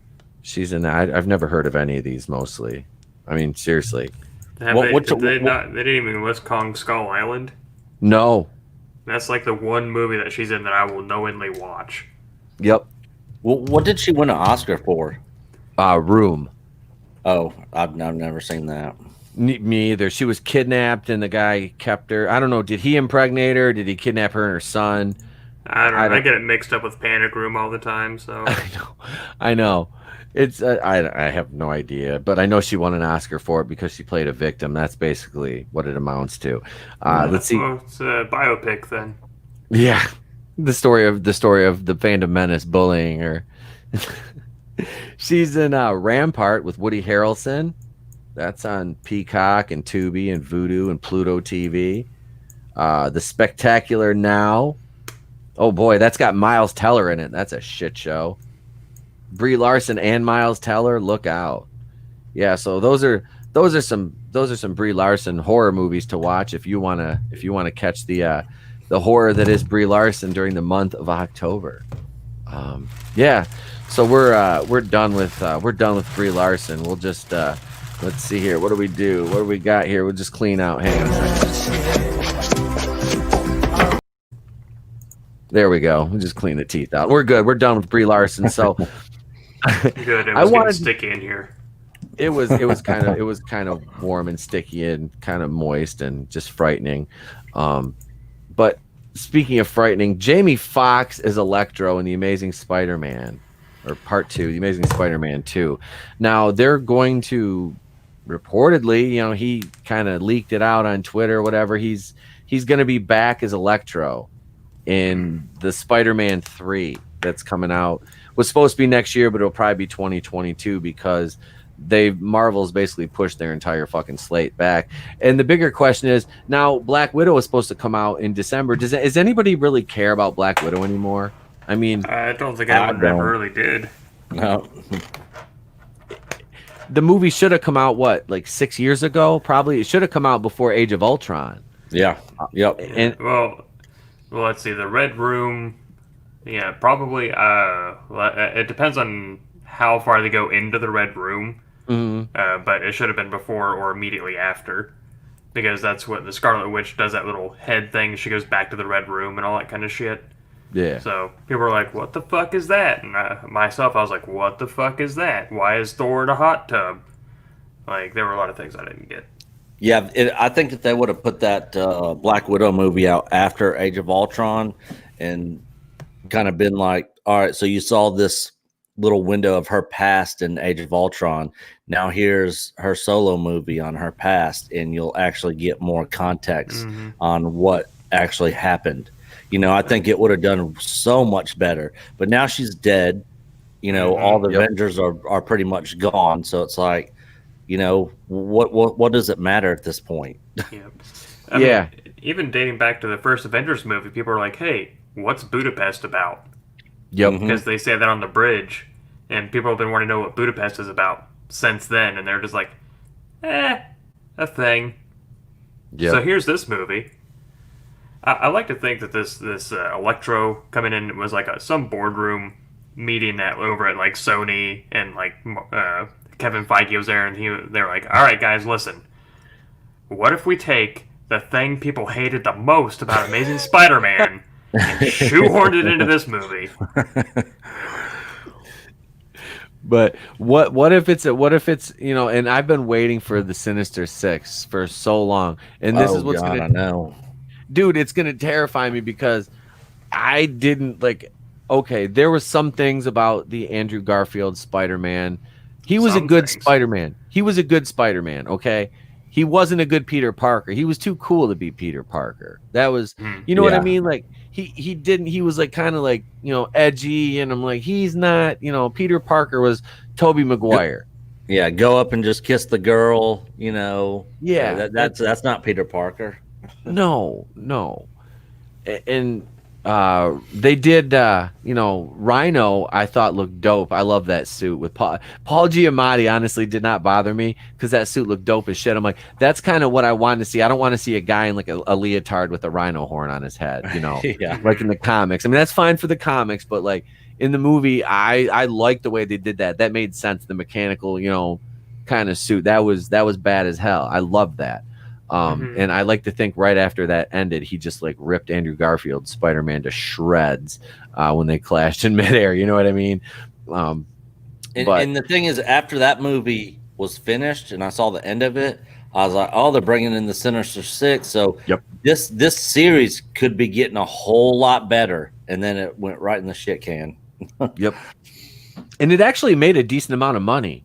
She's in that. I've never heard of any of these, mostly. I mean, seriously. They didn't even list Kong Skull Island? No. That's like the one movie that she's in that I will knowingly watch. Yep. Well, what did she win an Oscar for? Room. Oh, I've never seen that. Me either. She was kidnapped and the guy kept her. I don't know. Did he impregnate her? Did he kidnap her and her son? I don't know. I get it mixed up with Panic Room all the time. So I know. It's I have no idea, but I know she won an Oscar for it because she played a victim. That's basically what it amounts to. Let's see. Well, it's a biopic then. Yeah, the story of the Phantom Menace bullying her. She's in Rampart with Woody Harrelson. That's on Peacock and Tubi and Vudu and Pluto TV. The Spectacular Now. Oh boy, that's got Miles Teller in it. That's a shit show. Brie Larson and Miles Teller, look out. Yeah, so those are some Brie Larson horror movies to watch if you wanna catch the horror that is Brie Larson during the month of October. Yeah, so we're done with Brie Larson. We'll just let's see here. What do we do? What do we got here? We'll just clean out. Hang on a second. There we go. We'll just clean the teeth out. We're good. We're done with Brie Larson. So good. It was getting sticky in here. It was kind of warm and sticky and kind of moist and just frightening. But speaking of frightening, Jamie Foxx is Electro in The Amazing Spider-Man, or Part 2, The Amazing Spider-Man 2. Now they're going to reportedly, he kind of leaked it out on Twitter or whatever. He's going to be back as Electro in the Spider-Man 3 that's coming out. Was supposed to be next year, but it'll probably be 2022 because Marvel's basically pushed their entire fucking slate back. And the bigger question is, now Black Widow is supposed to come out in December. Does anybody really care about Black Widow anymore? I mean, I don't think anyone ever really did. No. The movie should have come out like 6 years ago. Probably it should have come out before Age of Ultron. Yeah. Yep. And well, let's see. The Red Room. Yeah, probably. It depends on how far they go into the Red Room. But it should have been before or immediately after, because that's what the Scarlet Witch does. That little head thing. She goes back to the Red Room and all that kind of shit. Yeah. So people are like, "What the fuck is that?" And I was like, "What the fuck is that? Why is Thor in a hot tub?" Like, there were a lot of things I didn't get. Yeah, I think that they would have put that Black Widow movie out after Age of Ultron and kind of been like, all right, so you saw this little window of her past in Age of Ultron. Now here's her solo movie on her past, and you'll actually get more context on what actually happened. I think it would have done so much better. But now she's dead. All the Avengers are pretty much gone. So it's like, what does it matter at this point? Yeah. I mean, even dating back to the first Avengers movie, people are like, "Hey, what's Budapest about?" Yep. Because they say that on the bridge, and people have been wanting to know what Budapest is about since then, and they're just like, a thing. Yep. So here's this movie. I like to think that this Electro coming in was like some boardroom meeting that over at like Sony, and like Kevin Feige was there, and they're like, "All right, guys, listen. What if we take the thing people hated the most about Amazing Spider-Man and shoehorned it into this movie?" But what if it's and I've been waiting for the Sinister Six for so long, and this is what's God, gonna I know. Dude, it's gonna terrify me because I didn't like. Okay, there were some things about the Andrew Garfield Spider-Man. He was a good Spider-Man. He was a good Spider-Man. Okay, he wasn't a good Peter Parker. He was too cool to be Peter Parker. That was, what I mean? Like he was like kind of like edgy, and I'm like, he's not. Peter Parker was Tobey Maguire. Yeah, go up and just kiss the girl. Yeah, that's not Peter Parker. No. And they did, Rhino, I thought looked dope. I love that suit with Paul Giamatti. Honestly, did not bother me because that suit looked dope as shit. I'm like, that's kind of what I wanted to see. I don't want to see a guy in like a leotard with a rhino horn on his head, Yeah. like in the comics. I mean, that's fine for the comics, but like in the movie, I liked the way they did that. That made sense. The mechanical, kind of suit that was bad as hell. I loved that. And I like to think right after that ended, he just like ripped Andrew Garfield's Spider-Man to shreds when they clashed in midair. You know what I mean? And the thing is, after that movie was finished and I saw the end of it, I was like, oh, they're bringing in the Sinister Six. So this series could be getting a whole lot better. And then it went right in the shit can. Yep. And it actually made a decent amount of money.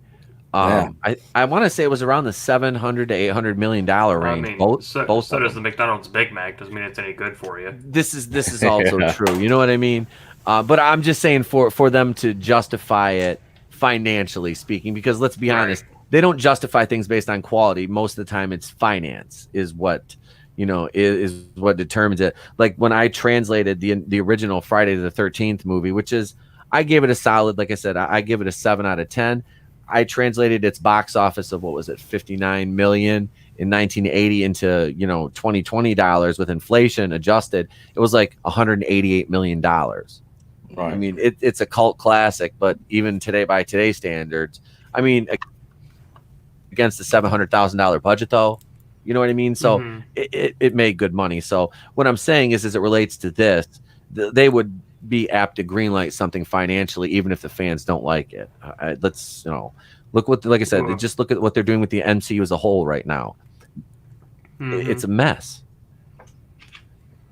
I want to say it was around the $700 to $800 million range. I mean, both so does the McDonald's Big Mac. Doesn't mean it's any good for you. This is also true. You know what I mean? But I'm just saying for them to justify it financially speaking, because let's be honest, they don't justify things based on quality. Most of the time, it's finance is what is what determines it. Like when I translated the original Friday the 13th movie, which is I gave it a solid, like I said, I give it a 7 out of 10. I translated its box office of what was it, 59 million in 1980 into 2020 dollars with inflation adjusted. It was like 188 million dollars. Right. I mean, it's a cult classic, but even today, by today's standards, I mean, against the $700,000 budget, though, you know what I mean. So it made good money. So what I'm saying is, as it relates to this, they would be apt to greenlight something financially, even if the fans don't like it. Let's look what, like I said, just look at what they're doing with the MCU as a whole right now. It's a mess,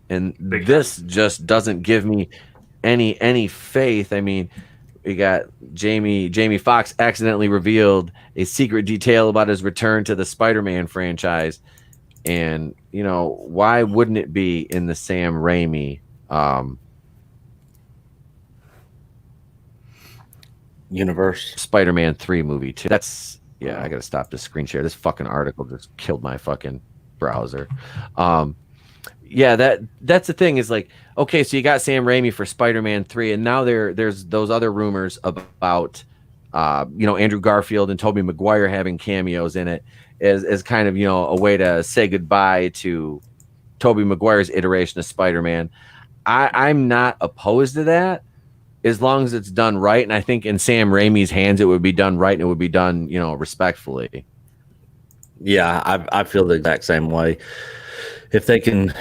and this just doesn't give me any faith. I mean, we got Jamie Foxx accidentally revealed a secret detail about his return to the Spider-Man franchise. And, you know, why wouldn't it be in the Sam Raimi universe? Spider-Man 3 movie too. That's I gotta stop this screen share. This fucking article just killed my fucking browser. That's the thing is like, okay, so you got Sam Raimi for Spider-Man 3, and now there's those other rumors about Andrew Garfield and Tobey Maguire having cameos in it as kind of, you know, a way to say goodbye to Tobey Maguire's iteration of Spider-Man. I'm not opposed to that as long as it's done right, and I think in Sam Raimi's hands it would be done right and it would be done, you know, respectfully. Yeah, I feel the exact same way. If they can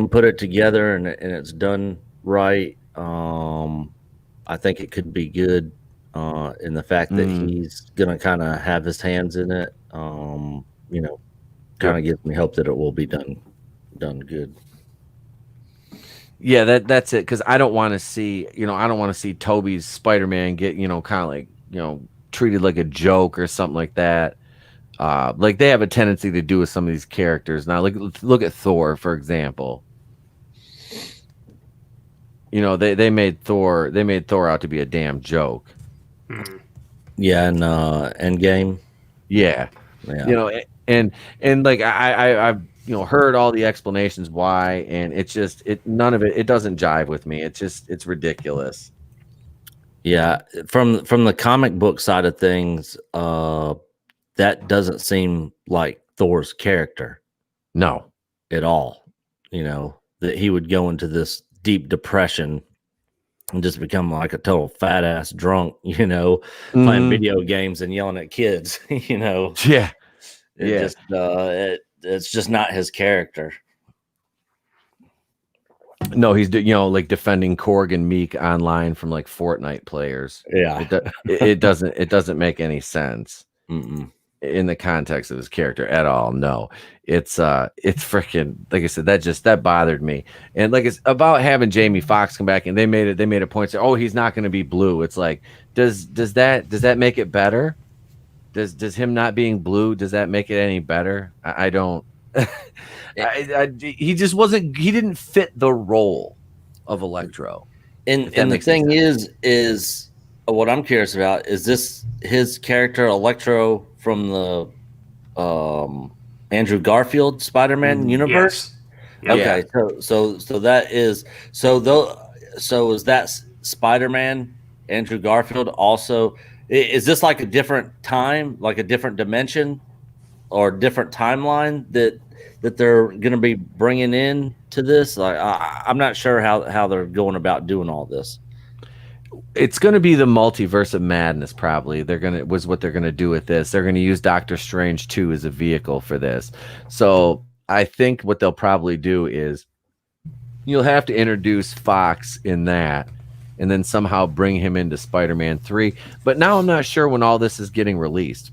put it together and it's done right, I think it could be good. In the fact that he's gonna kind of have his hands in it, kind of gives me hope that it will be done good. Yeah, that's it. Because I don't want to see Tobey's Spider-Man get, you know, kind of like, you know, treated like a joke or something like that. Like they have a tendency to do with some of these characters now. Like look at Thor, for example. You know, they made Thor out to be a damn joke. Yeah, and Endgame. Yeah. You know, and like I've, you know, heard all the explanations why, and it's just none of it doesn't jive with me. It's ridiculous. Yeah, from the comic book side of things, that doesn't seem like Thor's character. No, at all. You know, that he would go into this deep depression and just become like a total fat ass drunk, you know, playing video games and yelling at kids, you know. Yeah. It's just not his character. No, he's, you know, like defending Korg and Meek online from like Fortnite players. Yeah. It doesn't make any sense. Mm-mm. In the context of his character at all. No, it's freaking, like I said, that bothered me. And like, it's about having Jamie Foxx come back, and they made a point to say, oh, he's not going to be blue. It's like, does that make it better? Does him not being blue, does that make it any better? I don't. He just wasn't. He didn't fit the role of Electro. And the thing is what I'm curious about is this his character Electro from the Andrew Garfield Spider-Man universe? Yes. Okay, so that is so is that Spider-Man Andrew Garfield also? Is this like a different time, like a different dimension or different timeline that they're going to be bringing in to this? Like, I'm not sure how they're going about doing all this. It's going to be the multiverse of madness. Probably was what they're going to do with this. They're going to use Doctor Strange 2 as a vehicle for this. So I think what they'll probably do is you'll have to introduce Fox in that, and then somehow bring him into Spider-Man 3. But now I'm not sure when all this is getting released,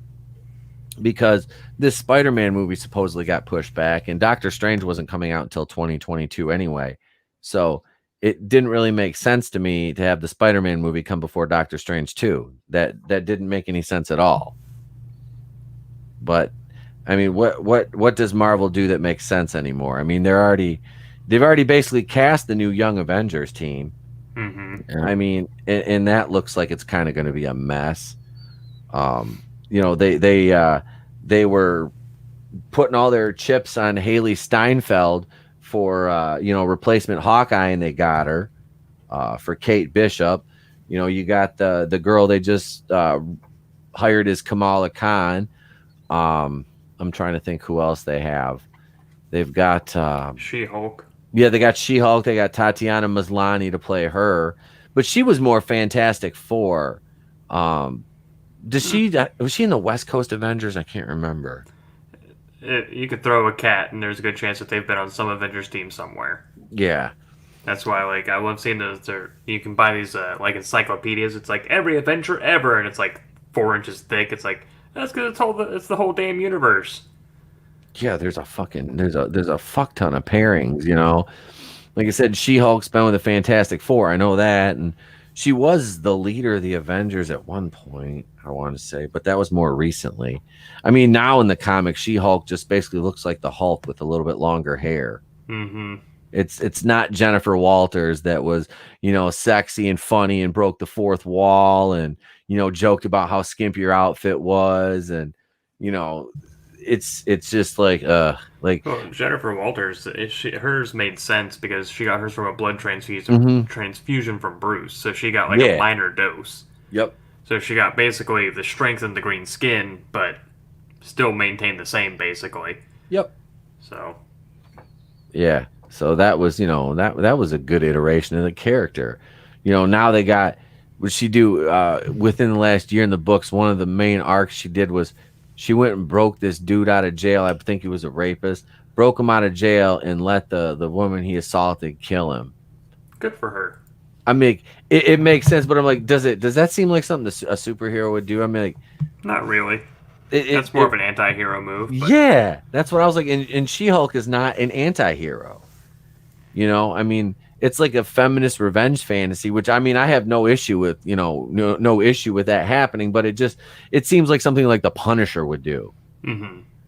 because this Spider-Man movie supposedly got pushed back, and Doctor Strange wasn't coming out until 2022 anyway. So it didn't really make sense to me to have the Spider-Man movie come before Doctor Strange 2. That didn't make any sense at all. But I mean, what does Marvel do that makes sense anymore? I mean, they've already basically cast the new Young Avengers team. Mm-hmm. I mean, and that looks like it's kind of going to be a mess. You know, they were putting all their chips on Haley Steinfeld for replacement Hawkeye, and they got her for Kate Bishop. You know, you got the girl they just hired as Kamala Khan. I'm trying to think who else they have. They've got She-Hulk. Yeah, they got She-Hulk. They got Tatiana Maslany to play her, but she was more Fantastic Four. Was she in the West Coast Avengers? I can't remember. You could throw a cat, and there's a good chance that they've been on some Avengers team somewhere. Yeah, that's why, like, I love seeing those. You can buy these like encyclopedias. It's like every Avenger ever, and it's like 4 inches thick. It's like that's because it's the whole damn universe. Yeah, there's a fuck ton of pairings. You know, like I said, She-Hulk's been with the Fantastic Four. I know that, and She was the leader of the Avengers at one point, I want to say, but that was more recently. I mean, now in the comics, She-Hulk just basically looks like the Hulk with a little bit longer hair. Mm-hmm. It's not Jennifer Walters that was, sexy and funny and broke the fourth wall and, joked about how skimpy your outfit was. And, it's just like well, Jennifer Walters, hers made sense because she got hers from a blood transfusion from Bruce, so she got like a minor dose. Yep. So she got basically the strength and the green skin, but still maintained the same basically. Yep. So. Yeah. So that was, that was a good iteration of the character. Now they got what she do within the last year in the books. One of the main arcs she did was she went and broke this dude out of jail. I think he was a rapist. Broke him out of jail and let the woman he assaulted kill him. Good for her. I mean, it makes sense, but I'm like, does that seem like something a superhero would do? I mean, like, not really. That's more of an anti-hero move. But. Yeah, that's what I was like. And She-Hulk is not an anti-hero. I mean, it's like a feminist revenge fantasy, which I mean, I have no issue with, no issue with that happening, but it seems like something like the Punisher would do,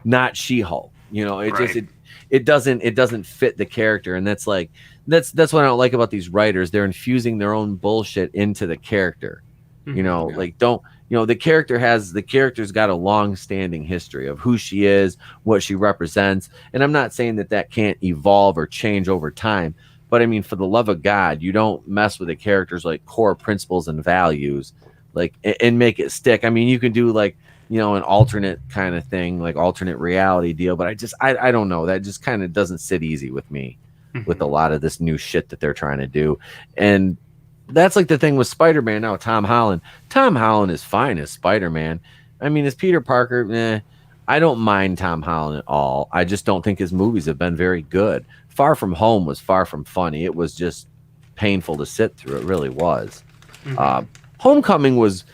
not She-Hulk. It doesn't fit the character, and that's what I don't like about these writers. They're infusing their own bullshit into the character. The character's got a long-standing history of who she is, what she represents, and I'm not saying that can't evolve or change over time, but I mean, for the love of God, you don't mess with a character's like core principles and values, and make it stick. I mean, you can do an alternate kind of thing, like alternate reality deal, but I don't know, that just kind of doesn't sit easy with me with a lot of this new shit that they're trying to do. And that's like the thing with Spider-Man now. Tom Holland is fine as Spider-Man. I mean, as Peter Parker, I don't mind Tom Holland at all. I just don't think his movies have been very good. Far From Home was far from funny. It was just painful to sit through. It really was. Homecoming was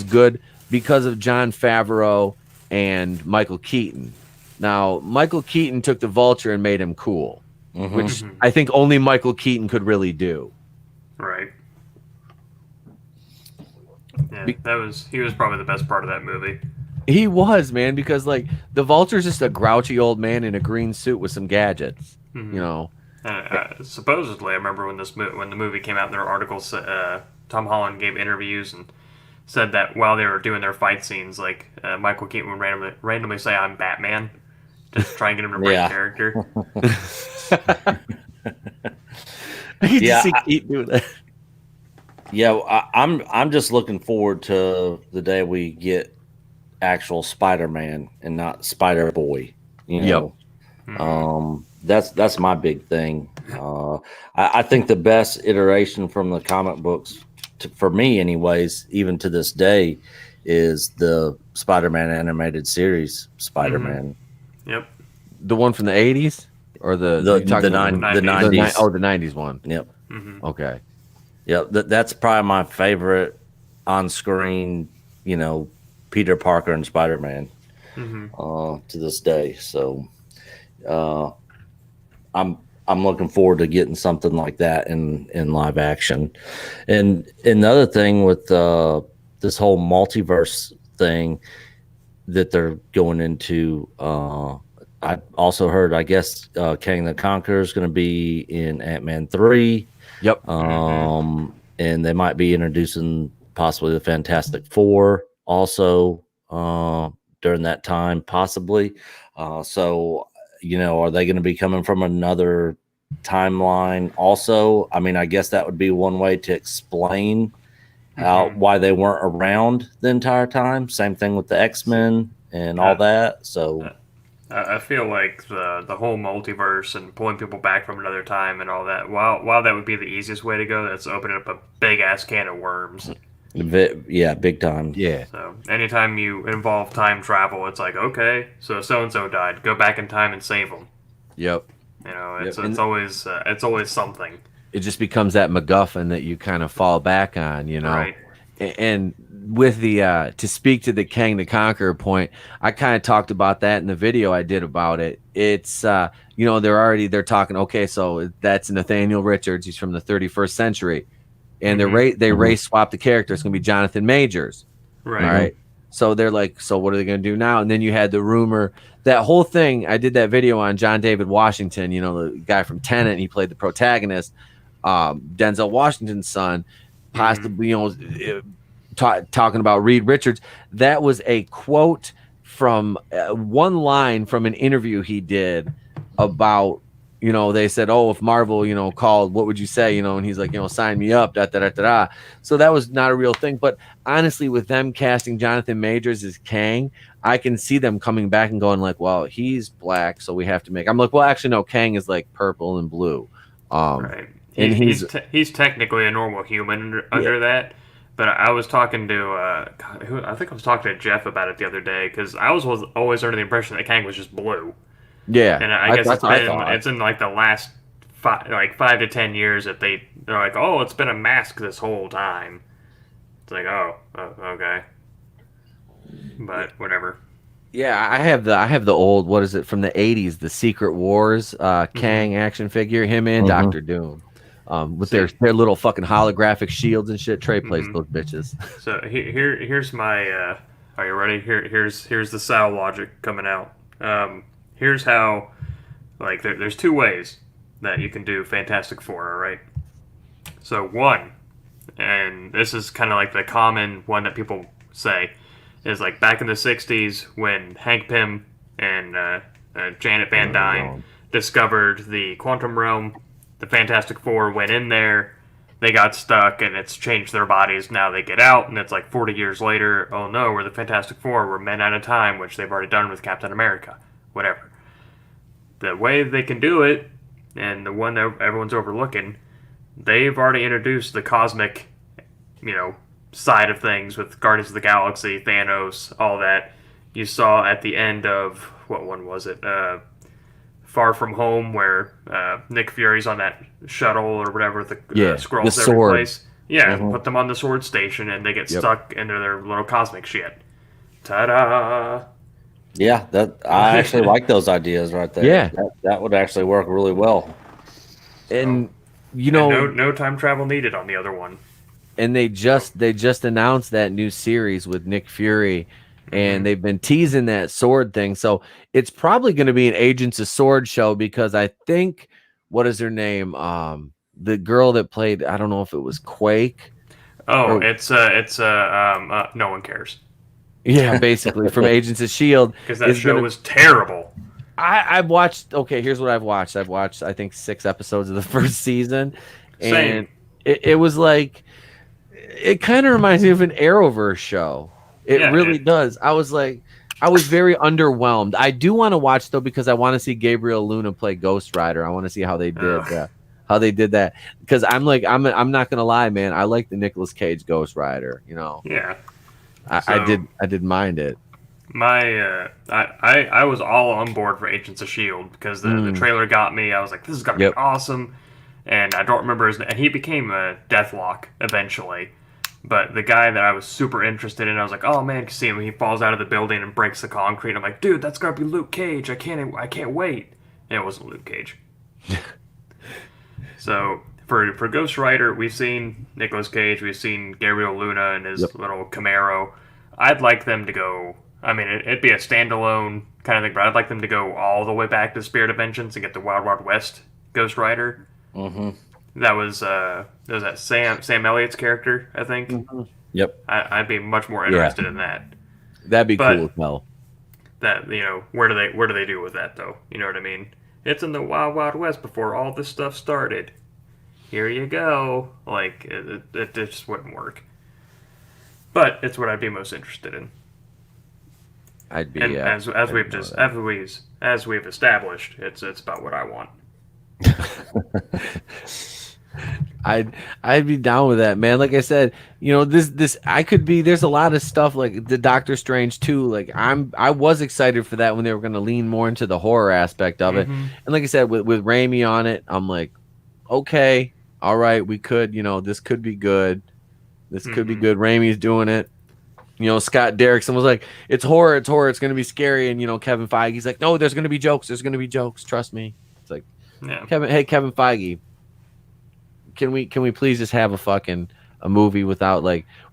good because of Jon Favreau and Michael Keaton. Now, Michael Keaton took the Vulture and made him cool, which I think only Michael Keaton could really do. Right. Yeah, he was probably the best part of that movie. He was, man, because the Vulture's just a grouchy old man in a green suit with some gadgets. Supposedly, I remember when the movie came out, there were articles. Tom Holland gave interviews and said that while they were doing their fight scenes, Michael Keaton would randomly say, "I'm Batman," just try and get him to break character. I get to see Keaton do that. Yeah, I'm just looking forward to the day we get actual Spider-Man and not Spider-Boy. That's my big thing. I think the best iteration from the comic books, for me anyways, even to this day, is the Spider-Man animated series, Spider-Man. Yep. The one from the 80s? Or the 90s. Oh, the 90s one. Yep. Okay. Yep. That's probably my favorite on-screen, Peter Parker and Spider-Man to this day. So I'm looking forward to getting something like that in live action. And another thing with this whole multiverse thing that they're going into, I also heard, I guess, Kang the Conqueror is going to be in Ant-Man 3. Yep. And they might be introducing possibly the Fantastic Four also during that time, possibly. So, are they going to be coming from another timeline also? I mean, I guess that would be one way to explain why they weren't around the entire time. Same thing with the X-Men and all that. So I feel like the whole multiverse and pulling people back from another time and all that, while that would be the easiest way to go, that's opening up a big-ass can of worms. Yeah, big time. Yeah. So anytime you involve time travel, it's like, okay, so so-and-so died. Go back in time and save them. Yep. It's always something. It just becomes that MacGuffin that you kind of fall back on, Right. And with the to speak to the Kang the Conqueror point, I kind of talked about that in the video I did about it. It's they're talking, okay, so that's Nathaniel Richards, he's from the 31st century. and they race swap the character. It's gonna be Jonathan Majors. Right. All right. So they're like, so what are they gonna do now? And then you had the rumor, that whole thing. I did that video on John David Washington, you know, the guy from Tenet, and he played the protagonist, Denzel Washington's son, possibly, you know, talking about Reed Richards. That was a quote from one line from an interview he did about, you know, they said, oh, if Marvel, you know, called, what would you say? You know, and he's like, you know, sign me up, da, da, da, da, da. So that was not a real thing. But honestly, with them casting Jonathan Majors as Kang, I can see them coming back and going like, well, he's black, so we have to make. I'm like, well, actually, no, Kang is like purple and blue. Right. And he's technically a normal human under that. But I was talking to, I think I was talking to Jeff about it the other day, because I was always under the impression that Kang was just blue. Yeah, and I guess it's in like the last 5 to 10 years that they're like, oh, it's been a mask this whole time. It's like, oh, okay, but whatever. Yeah, I have the old, what is it, from the 80s, the Secret Wars Kang action figure, him and Doctor Doom, with their little fucking holographic shields and shit. Trey plays those bitches. So here's my are you ready? Here's the Sal logic coming out. Here's how, like, there's two ways that you can do Fantastic Four, all right? So one, and this is kind of like the common one that people say, is like back in the 60s when Hank Pym and Janet Van Dyne discovered the quantum realm, the Fantastic Four went in there, they got stuck, and it's changed their bodies. Now they get out, and it's like 40 years later, oh no, we're the Fantastic Four, we're men at a time, which they've already done with Captain America. Whatever. The way they can do it, and the one that everyone's overlooking, they've already introduced the cosmic, you know, side of things with Guardians of the Galaxy, Thanos, all that. You saw at the end of, what one was it? Far From Home, where Nick Fury's on that shuttle or whatever, the Skrulls the every sword. place. Yeah, put them on the sword station, and they get stuck into their little cosmic shit. Ta-da! Yeah, I actually like those ideas right there. Yeah, that would actually work really well. And you know, no time travel needed on the other one. And they just announced that new series with Nick Fury, and they've been teasing that sword thing. So it's probably going to be an Agents of Sword show, because I think, what is her name? The girl that played, I don't know if it was Quake. Oh, it's no one cares. Yeah, basically from Agents of S.H.I.E.L.D. Because that show was terrible. I've watched, okay, here's what I've watched. I've watched, I think, 6 episodes of the first season. And Same. It was like, it kind of reminds me of an Arrowverse show. It really does. I was very underwhelmed. I do want to watch, though, because I want to see Gabriel Luna play Ghost Rider. I want to see how they did that. Because I'm not gonna lie, man. I like the Nicolas Cage Ghost Rider. You know. Yeah. I did mind it. I was all on board for Agents of S.H.I.E.L.D. because the trailer got me. I was like, this is gonna be awesome. And I don't remember his name. And he became a Deathlock eventually. But the guy that I was super interested in, I was like, oh man, you see him. He falls out of the building and breaks the concrete. I'm like, dude, that's gotta be Luke Cage. I can't wait. And it wasn't Luke Cage. So for Ghost Rider, we've seen Nicolas Cage, we've seen Gabriel Luna and his little Camaro. I'd like them to go. I mean, it'd be a standalone kind of thing, but I'd like them to go all the way back to Spirit of Vengeance and get the Wild Wild West Ghost Rider. Mm-hmm. That was that Sam Elliott's character, I think. Mm-hmm. Yep. I'd be much more interested in that. That'd be cool as hell. That, you know, where do they do with that though? You know what I mean? It's in the Wild Wild West before all this stuff started. Here you go. Like it just wouldn't work. But it's what I'd be most interested in. I'd be. And as we've established, it's about what I want. I'd be down with that, man. Like I said, you know, this I could be. There's a lot of stuff like the Doctor Strange 2. Like I was excited for that when they were going to lean more into the horror aspect of it. And like I said, with Raimi on it, I'm like, okay, all right, we could, you know, this could be good. This could be good. Raimi's doing it. You know, Scott Derrickson was like, it's horror, it's going to be scary. And, you know, Kevin Feige's like, no, there's going to be jokes. There's going to be jokes. Trust me. It's like, Kevin Feige, can we please just have a movie without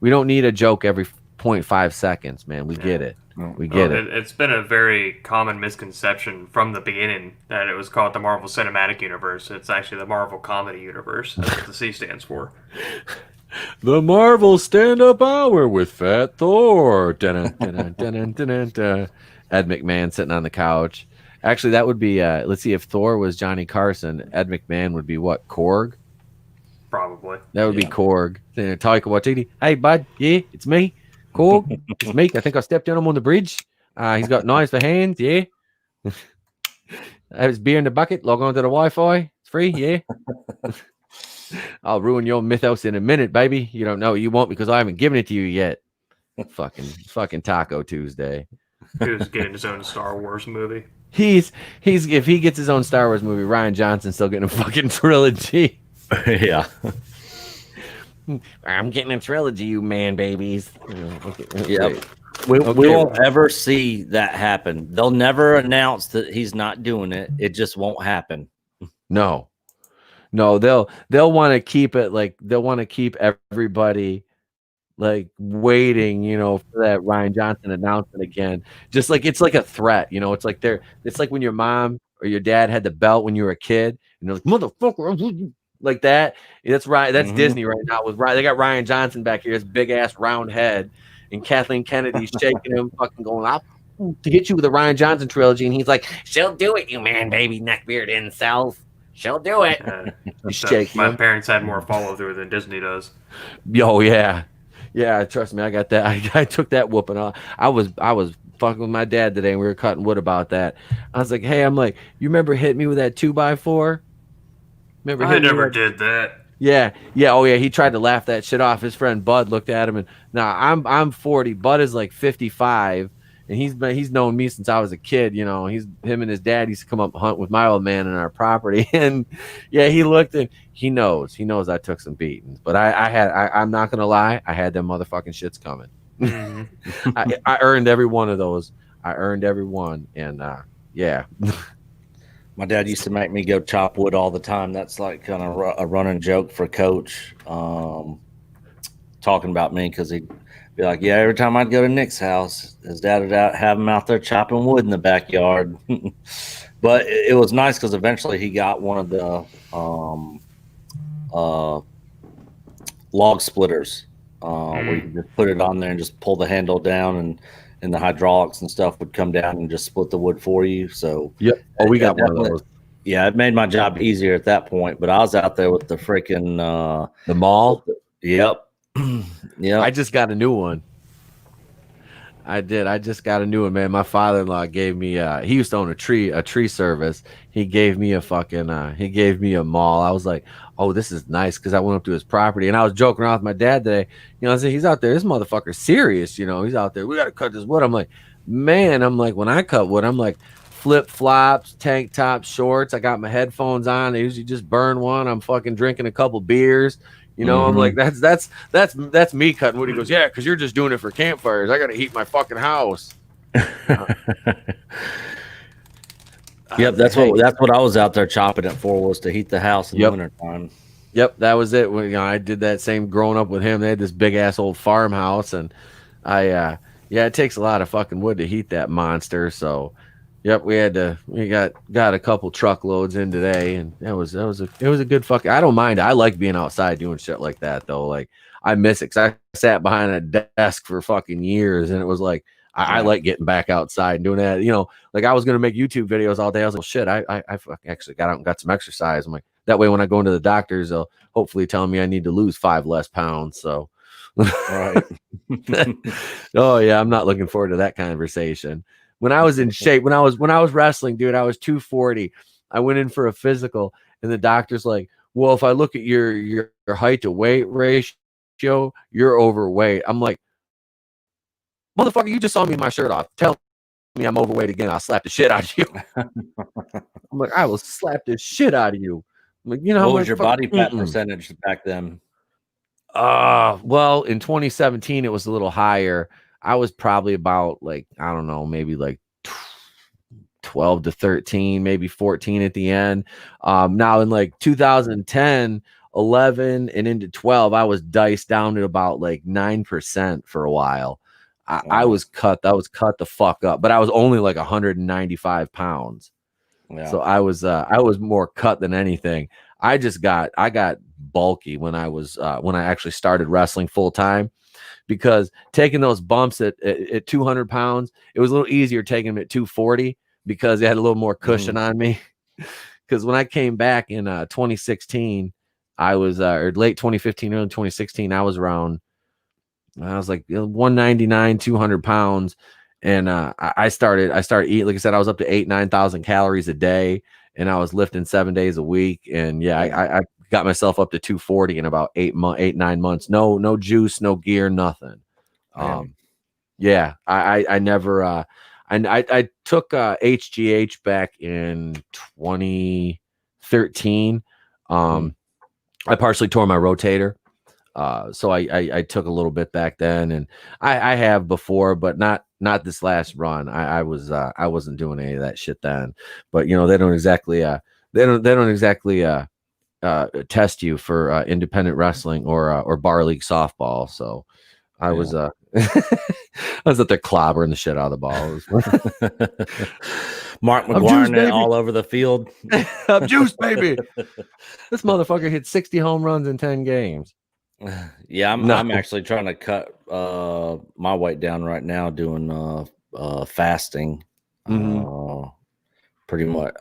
we don't need a joke every 0.5 seconds, man. We get it. We get it. It's been a very common misconception from the beginning that it was called the Marvel Cinematic Universe. It's actually the Marvel Comedy Universe. That's what the C stands for. The Marvel Stand-Up Hour with Fat Thor. Ed McMahon sitting on the couch. Actually, that would be, let's see, if Thor was Johnny Carson, Ed McMahon would be what, Korg? Probably. That would be Korg. Taika Waititi. Hey, bud. Yeah, it's me. Korg. It's me. I think I stepped on him on the bridge. He's got knives for hands. Yeah. I have his beer in the bucket. Log on to the Wi-Fi. It's free. Yeah. I'll ruin your mythos in a minute, baby. You don't know. You won't because I haven't given it to you yet. Fucking Taco Tuesday. He was getting his own Star Wars movie. He's if he gets his own Star Wars movie, Ryan Johnson's still getting a fucking trilogy. Yeah. I'm getting a trilogy, you man babies. Yeah. We won't ever see that happen. They'll never announce that he's not doing it. It just won't happen. No, they'll want to keep it they'll want to keep everybody waiting, for that Ryan Johnson announcement again. Just it's like a threat, it's like when your mom or your dad had the belt when you were a kid, and they're like, motherfucker, like that. That's right. That's Disney right now. They got Ryan Johnson back here, his big ass round head, and Kathleen Kennedy's shaking him, fucking going up to hit you with a Ryan Johnson trilogy, and he's like, "She'll do it, you man, baby, neckbeard incels. She'll do it." My parents had more follow through than Disney does. Oh yeah. Yeah, trust me, I got that. I took that whooping off. I was fucking with my dad today, and we were cutting wood about that. I was like, "Hey, you remember hitting me with that 2x4? Remember? I never did that." Yeah. Oh yeah, he tried to laugh that shit off. His friend Bud looked at him, and now I'm 40. Bud is 55, and he's known me since I was a kid. Him and his dad used to come up and hunt with my old man on our property, and yeah, he looked and he knows I took some beatings, but I'm not gonna lie, I had them motherfucking shits coming. I earned every one of those. I earned every one, and yeah. My dad used to make me go chop wood all the time. That's kind of a running joke for Coach, talking about me, because he'd be like, "Yeah, every time I'd go to Nick's house, his dad would have him out there chopping wood in the backyard." But it was nice because eventually he got one of the log splitters, where you just put it on there and just pull the handle down, and the hydraulics and stuff would come down and just split the wood for you. So yep. Oh, we got one of those. Yeah, it made my job easier at that point. But I was out there with the freaking the maul. Yep. Yeah. I just got a new one. I did. I just got a new one, man. My father-in-law gave me he used to own a tree service. He gave me a maul. I was like, "Oh, this is nice," because I went up to his property and I was joking around with my dad today. I said, "He's out there, this motherfucker's serious, he's out there. We gotta cut this wood." I'm like, man, when I cut wood, I'm like flip-flops, tank tops, shorts. I got my headphones on. I usually just burn one. I'm fucking drinking a couple beers. I'm like, that's me cutting wood. He goes, "Yeah, because you're just doing it for campfires. I got to heat my fucking house." Yep, that's what I was out there chopping it for, was to heat the house in the wintertime. Yep, that was it. I did that same growing up with him. They had this big ass old farmhouse, and it takes a lot of fucking wood to heat that monster. So, yep, we got a couple truckloads in today, and it was a good fucking. I don't mind. I like being outside doing shit like that though. I miss it, because I sat behind a desk for fucking years, and it was like I like getting back outside and doing that. I was gonna make YouTube videos all day. I was like, well, shit, I actually got out and got some exercise. I'm like, that way when I go into the doctors, they'll hopefully tell me I need to lose 5 less pounds. So, right. Oh yeah, I'm not looking forward to that conversation. When I was in shape, when I was wrestling, dude, I was 240. I went in for a physical, and the doctor's like, "Well, if I look at your height to weight ratio, you're overweight." I'm like, "Motherfucker, you just saw me in my shirt off. Tell me I'm overweight again, I'll slap the shit out of you." I'm like, "I will slap the shit out of you." I'm like, what was your body fat percentage back then? Well, in 2017, it was a little higher. I was probably about I don't know, maybe 12 to 13, maybe 14 at the end. Now in 2010, 11 and into 12, I was diced down to about like 9% for a while. I was cut the fuck up, but I was only like 195 pounds. Yeah. So I was more cut than anything. I got bulky when I actually started wrestling full time, because taking those bumps at 200 pounds, it was a little easier taking them at 240 because they had a little more cushion on me. Because when I came back in 2016, I was or late 2015, early 2016, I was like 199, 200 pounds. And I started eating, like I said, I was up to 9,000 calories a day, and I was lifting 7 days a week. And I got myself up to 240 in about 9 months. No juice, no gear, nothing. I never I took HGH back in 2013. I partially tore my rotator. So I took a little bit back then, and I have before, but not this last run. I wasn't doing any of that shit then. But they don't exactly test you for independent wrestling or bar league softball. So I was I was up there clobbering the shit out of the ball. Mark McGuire all over the field. I'm juiced, baby. This motherfucker hit 60 home runs in 10 games. Yeah, I'm actually trying to cut my weight down right now, doing fasting. Pretty much,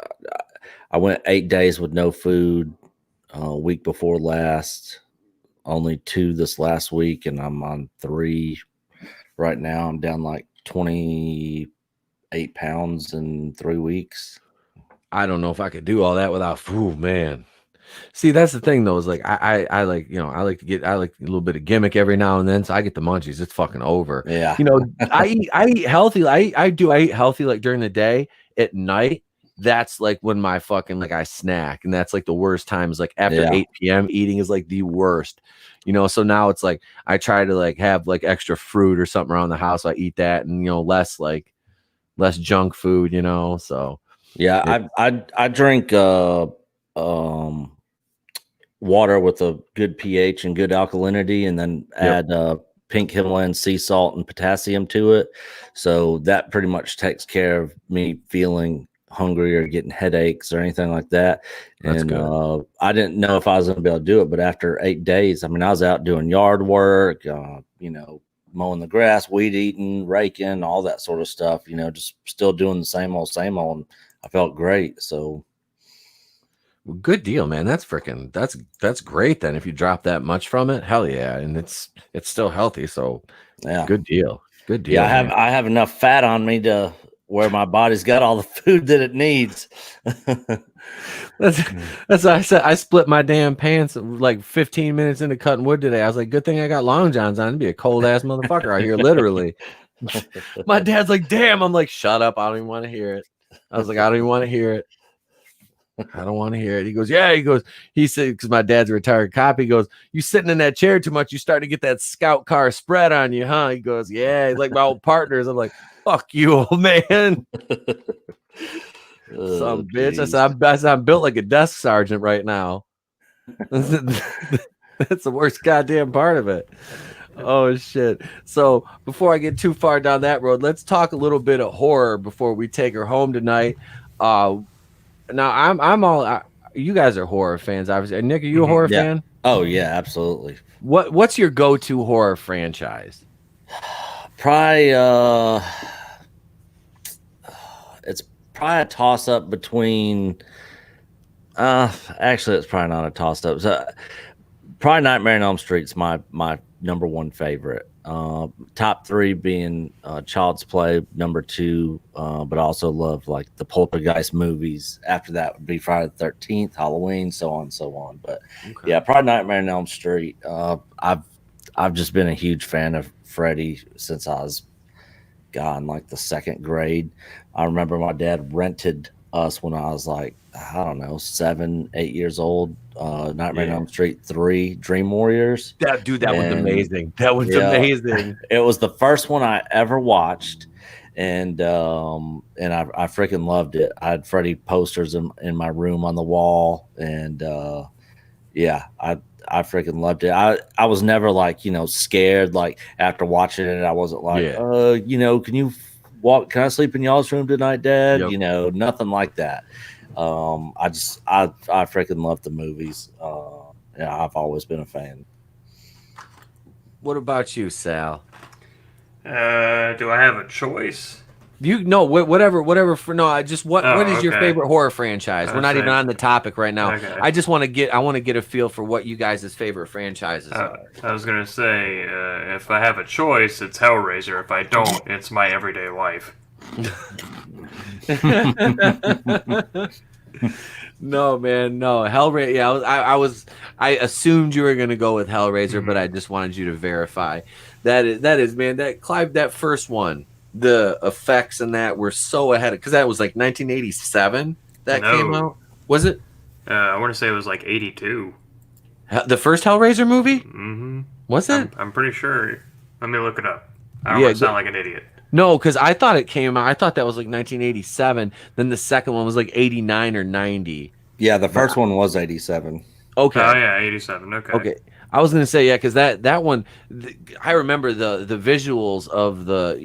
I went 8 days with no food. Week before last, only 2 this last week, and I'm on 3 right now. I'm down like 28 pounds in 3 weeks. I don't know if I could do all that without food, man. See, that's the thing though, is like I like, I like a little bit of gimmick every now and then, so I get the munchies. It's fucking over. Yeah. I eat healthy. I eat healthy like during the day. At night, that's like when my fucking I snack, and that's like the worst times. Like after 8 p.m. eating is like the worst. So now it's like I try to have extra fruit or something around the house. So I eat that, and less junk food, so yeah. I drink water with a good pH and good alkalinity, and then add pink Himalayan sea salt and potassium to it. So that pretty much takes care of me feeling hungry or getting headaches or anything like that. That's and good. I didn't know if I was going to be able to do it, but after 8 days, I was out doing yard work, mowing the grass, weed eating, raking, all that sort of stuff, just still doing the same old, and I felt great. So good deal, man. That's great then. If you drop that much from it, hell yeah. And it's still healthy. So yeah, good deal. Yeah, I have enough fat on me to where my body's got all the food that it needs. That's what I said. I split my damn pants like 15 minutes into cutting wood today. I was like, good thing I got long johns on. It'd be a cold ass motherfucker out here, literally. My dad's like, damn. I'm like, shut up. I don't even want to hear it. I was like, I don't even want to hear it. I don't want to hear it. He goes, yeah. He said, because my dad's a retired cop. He goes, you sitting in that chair too much. You start to get that scout car spread on you, huh? He goes, yeah. He's like my old partners. I'm like, fuck you, old man. Some bitch. I said, I'm built like a desk sergeant right now. That's the worst goddamn part of it. Oh shit. So before I get too far down that road, let's talk a little bit of horror before we take her home tonight. Now I'm all you guys are horror fans, obviously. Nick, are you a horror fan? Oh yeah, absolutely. What's your go-to horror franchise? Probably it's probably a toss-up between actually it's probably not a toss-up. So probably Nightmare on Elm Street's my number one favorite. Top 3 being Child's Play, number 2, but I also love like the Poltergeist movies. After that would be Friday the 13th, Halloween, so on and so on. But yeah, probably Nightmare on Elm Street. I've just been a huge fan of Freddy since I was in like the 2nd grade. I remember my dad rented us when I was like, I don't know, 7, 8 years old. Nightmare on Elm Street 3, Dream Warriors. That was amazing. That was amazing. It was the first one I ever watched, and I freaking loved it. I had Freddy posters in my room on the wall, and Yeah, I freaking loved it. I was never like, scared like after watching it. I wasn't like, can you walk? Can I sleep in y'all's room tonight, Dad? Yep. Nothing like that. I freaking love the movies. Yeah, I've always been a fan. What about you, Sal? Do I have a choice? Whatever. What is your okay. favorite horror franchise? We're not even on the topic right now. Okay. I want to get a feel for what you guys' favorite franchises are. I was gonna say, if I have a choice, it's Hellraiser. If I don't, it's My Everyday Life. No, man, no. Hellraiser. Yeah, I assumed you were gonna go with Hellraiser, but I just wanted you to verify. That is, man. That Clive, that first one, the effects and that were so ahead because that was like 1987 that came out. Was it? I want to say it was like 82. The first Hellraiser movie? Mm-hmm. Was it? I'm pretty sure. Let me look it up. I don't want to sound like an idiot. No, because I thought it came out. I thought that was like 1987. Then the second one was like 89 or 90. Yeah, the first one was 87. Okay. Oh yeah, 87. Okay. Okay. I was gonna say because that one, I remember the visuals of the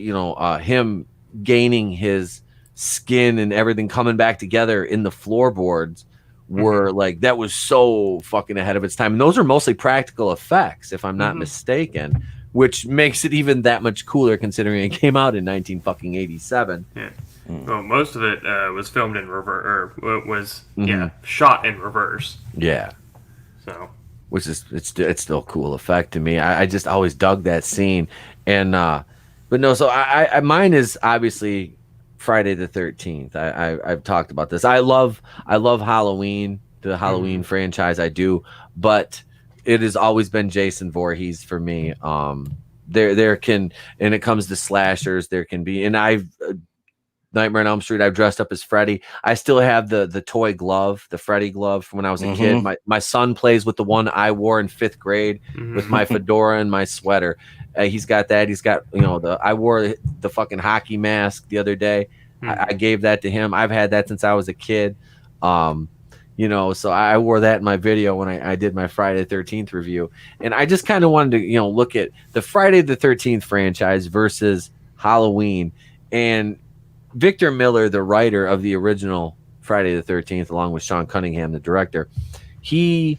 him gaining his skin and everything coming back together in the floorboards were like that was so fucking ahead of its time. And those are mostly practical effects, if I'm not mistaken, which makes it even that much cooler considering it came out in 1987. Yeah. Well, most of it was filmed in reverse, or was shot in reverse. Yeah. So. Which is it's still a cool effect to me. I just always dug that scene, and but no. So I mine is obviously Friday the 13th. I've talked about this. I love Halloween, the Halloween franchise. I do, but it has always been Jason Voorhees for me. There can, and it comes to slashers, there can be, and I've. Nightmare on Elm Street, I've dressed up as Freddy. I still have the toy glove, the Freddy glove from when I was a kid. My son plays with the one I wore in 5th grade with my fedora and my sweater. He's got that. He's got, I wore the fucking hockey mask the other day. I gave that to him. I've had that since I was a kid. So I wore that in my video when I did my Friday the 13th review. And I just kind of wanted to, look at the Friday the 13th franchise versus Halloween. And Victor Miller, the writer of the original Friday the 13th, along with Sean Cunningham, the director, he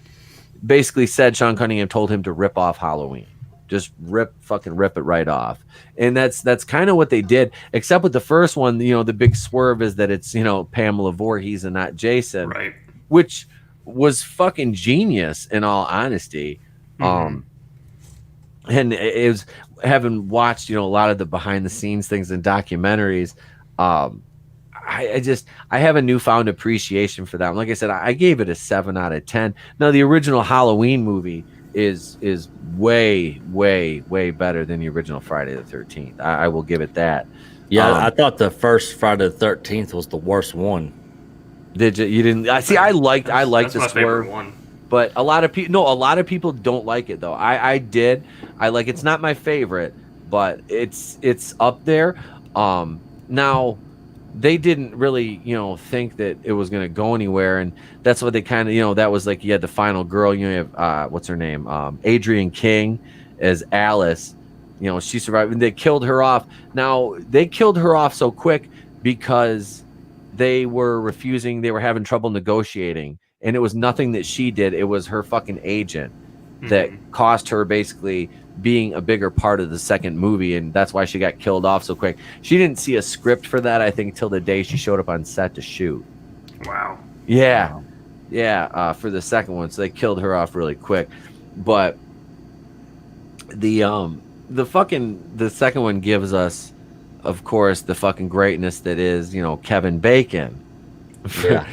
basically said Sean Cunningham told him to rip off Halloween. Just rip it right off. And that's kind of what they did, except with the first one, the big swerve is that it's, Pamela Voorhees and not Jason, right? Which was fucking genius in all honesty. And it was, having watched, a lot of the behind the scenes things and documentaries, I have a newfound appreciation for that. Like I said, I gave it a 7 out of 10. Now the original Halloween movie is way, way, way better than the original Friday the 13th. I will give it that. Yeah, I thought the first Friday the 13th was the worst one. Did you? You didn't? I see. I liked that's the my swerve favorite one. But a lot of people don't like it though. I did. I like it's not my favorite, but it's up there. Now they didn't really, think that it was going to go anywhere. And that's what they kind of, that was like, you had the final girl, you have, what's her name? Adrienne King as Alice, she survived and they killed her off. Now they killed her off so quick because they were refusing. They were having trouble negotiating, and it was nothing that she did. It was her fucking agent that cost her basically being a bigger part of the second movie, and that's why she got killed off so quick. She didn't see a script for that, I think, till the day she showed up on set to shoot. Wow. Yeah. Wow. Yeah, for the second one, so they killed her off really quick. But the second one gives us, of course, the fucking greatness that is, Kevin Bacon. Yeah.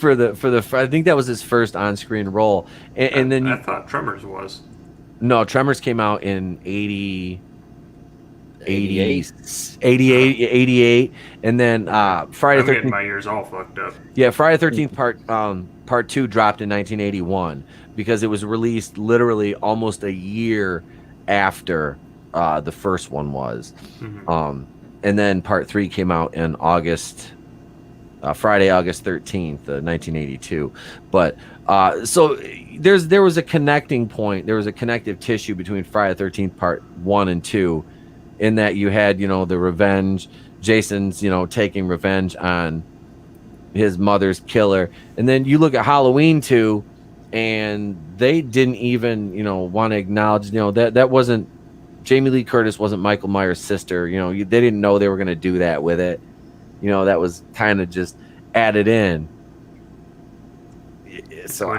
I think that was his first on-screen role, and then I thought Tremors was. No, Tremors came out in 88, and then Friday the 13th. Getting my ears all fucked up. Yeah, Friday the 13th part 2 dropped in 1981 because it was released literally almost a year after the first one was. And then part 3 came out in August Friday, August 13th, 1982. But so there was a connecting point. There was a connective tissue between Friday the 13th Part 1 and 2, in that you had, the revenge. Jason's, taking revenge on his mother's killer. And then you look at Halloween 2, and they didn't even, want to acknowledge, that wasn't Jamie Lee Curtis wasn't Michael Myers' sister. They didn't know they were going to do that with it. That was kind of just added in. So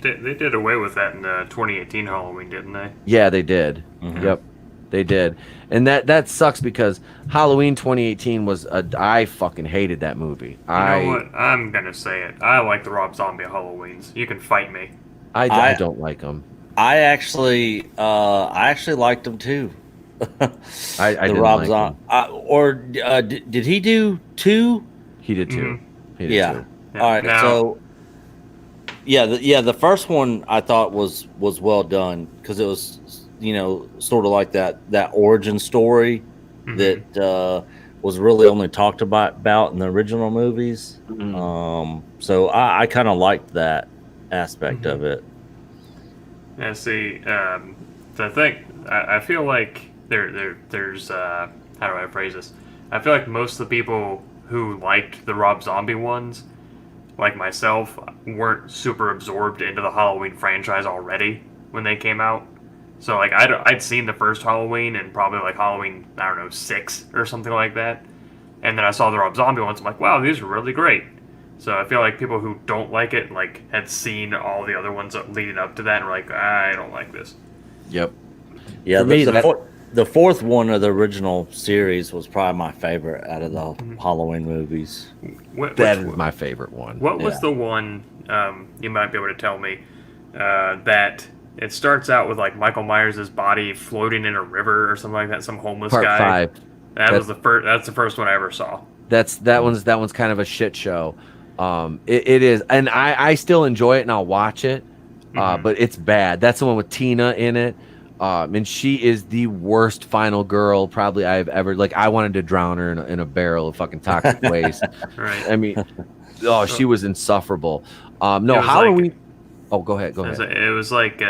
they did away with that in the 2018 Halloween, didn't they? Yeah, they did. Mm-hmm. Yep, they did. And that sucks, because Halloween 2018 was I fucking hated that movie. You know what? I'm gonna say it. I like the Rob Zombie Halloweens. You can fight me. I don't like them. I actually liked them too. I didn't Rob like Zombie. Did he do 2? He did 2. Mm-hmm. He did Yeah. 2. All right. Now, So the first one I thought was well done, because it was sort of like that origin story that was really only talked about in the original movies. So I kind of liked that aspect of it. yeah, see, the thing, I feel like there's how do I phrase this? I feel like most of the people who liked the Rob Zombie ones, like myself, weren't super absorbed into the Halloween franchise already when they came out. So like I'd seen the first Halloween and probably like Halloween, I don't know, 6 or something like that. And then I saw the Rob Zombie ones. I'm like, wow, these are really great. So I feel like people who don't like it had seen all the other ones leading up to that and were like, I don't like this. Yep. Yeah, For me, the fourth one of the original series was probably my favorite out of the Halloween movies. That is my favorite one. What was the one, you might be able to tell me, that it starts out with like Michael Myers' body floating in a river or something like that, some homeless Part guy? 5. That's the first one I ever saw. That one's kind of a shit show. It is, and I still enjoy it, and I'll watch it. But it's bad. That's the one with Tina in it. And she is the worst final girl probably I've ever, I wanted to drown her in a barrel of fucking toxic waste. Right. I mean, she was insufferable. No, Halloween. Go ahead. It was like,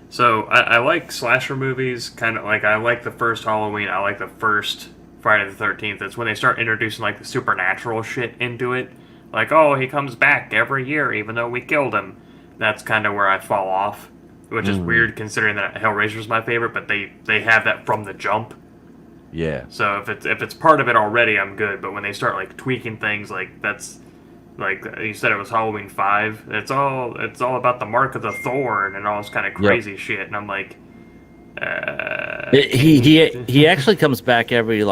so I like slasher movies, kind of like I like the first Halloween. I like the first Friday the 13th. It's when they start introducing like the supernatural shit into it. Like, oh, he comes back every year even though we killed him. That's kind of where I fall off. Which is weird considering that Hellraiser's my favorite, but they have that from the jump. Yeah. So if it's part of it already, I'm good. But when they start like tweaking things, that's like you said, it was Halloween 5. It's all about the mark of the thorn and all this kind of crazy shit. And I'm like, he actually comes back every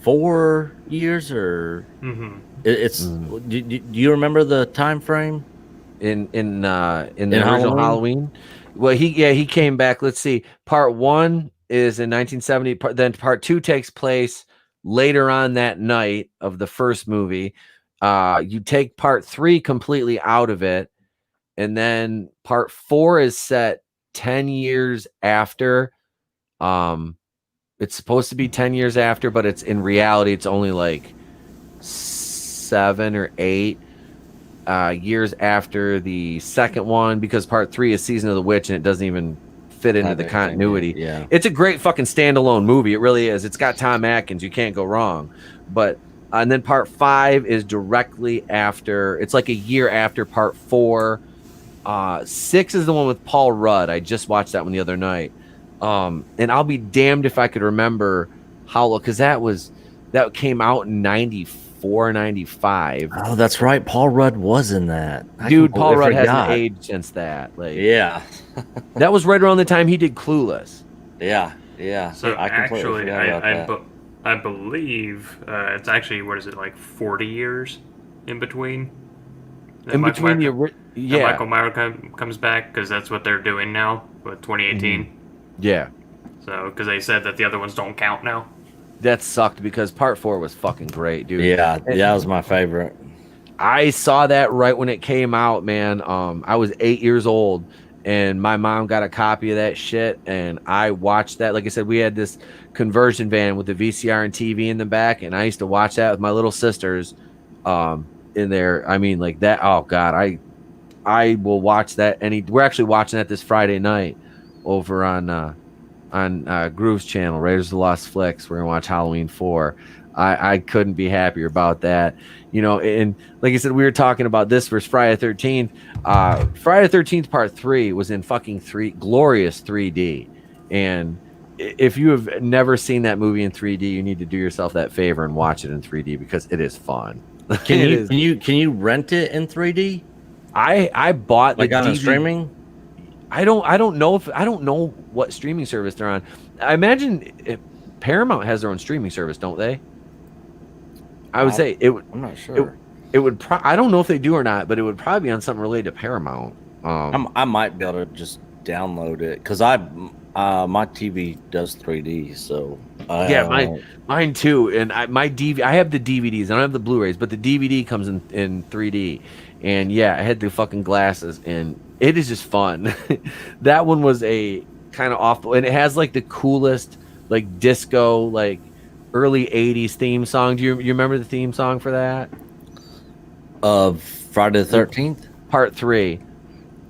4 years or it's. Do you remember the time frame in the original Halloween? Well, he came back. Let's see. Part 1 is in 1970. Then part 2 takes place later on that night of the first movie. You take part 3 completely out of it, and then part 4 is set 10 years after. It's supposed to be 10 years after, but it's in reality it's only 7 or 8 years after the second one, because part 3 is Season of the Witch and it doesn't even fit into the continuity. Yeah, it's a great fucking standalone movie. It really is. It's got Tom Atkins. You can't go wrong. But and then part 5 is directly after. It's like a year after part 4. 6 is the one with Paul Rudd. I just watched that one the other night. And I'll be damned if I could remember how, because that came out in 94, 95. Oh, that's right. Paul Rudd was in that. Dude, Paul Rudd hasn't aged since that. Yeah. That was right around the time he did Clueless. Yeah. So actually, I I believe it's actually, 40 years in between? Michael Myers comes back, because that's what they're doing now with 2018. Yeah. So, because they said that the other ones don't count now. That sucked, because part 4 was fucking great, dude. Yeah, that was my favorite. I saw that right when it came out, man. I was 8 years old, and my mom got a copy of that shit, and I watched that. Like I said, we had this conversion van with the VCR and TV in the back, and I used to watch that with my little sisters. in there. I mean, like that. Oh God, I will watch that. We're actually watching that this Friday night over on Groove's channel, Raiders of the Lost Flicks. We're gonna watch Halloween 4. I couldn't be happier about that. You know, and like I said, we were talking about this versus Friday the 13th. Friday the 13th Part 3 was in fucking glorious 3D. And if you have never seen that movie in 3D, you need to do yourself that favor and watch it in 3D because it is fun. Can you rent it in 3D? I bought like on streaming. I don't know what streaming service they're on. I imagine Paramount has their own streaming service, don't they? I would say it would. I'm not sure. It would. I don't know if they do or not, but it would probably be on something related to Paramount. I might be able to just download it because my TV does 3D, so mine too. And I have the DVDs. I don't have the Blu-rays, but the DVD comes in 3D. And yeah, I had the fucking glasses, and it is just fun. That one was a kind of awful, and it has like the coolest like disco like early 80s theme song. Do you remember the theme song for that? Of Friday the 13th? Part 3.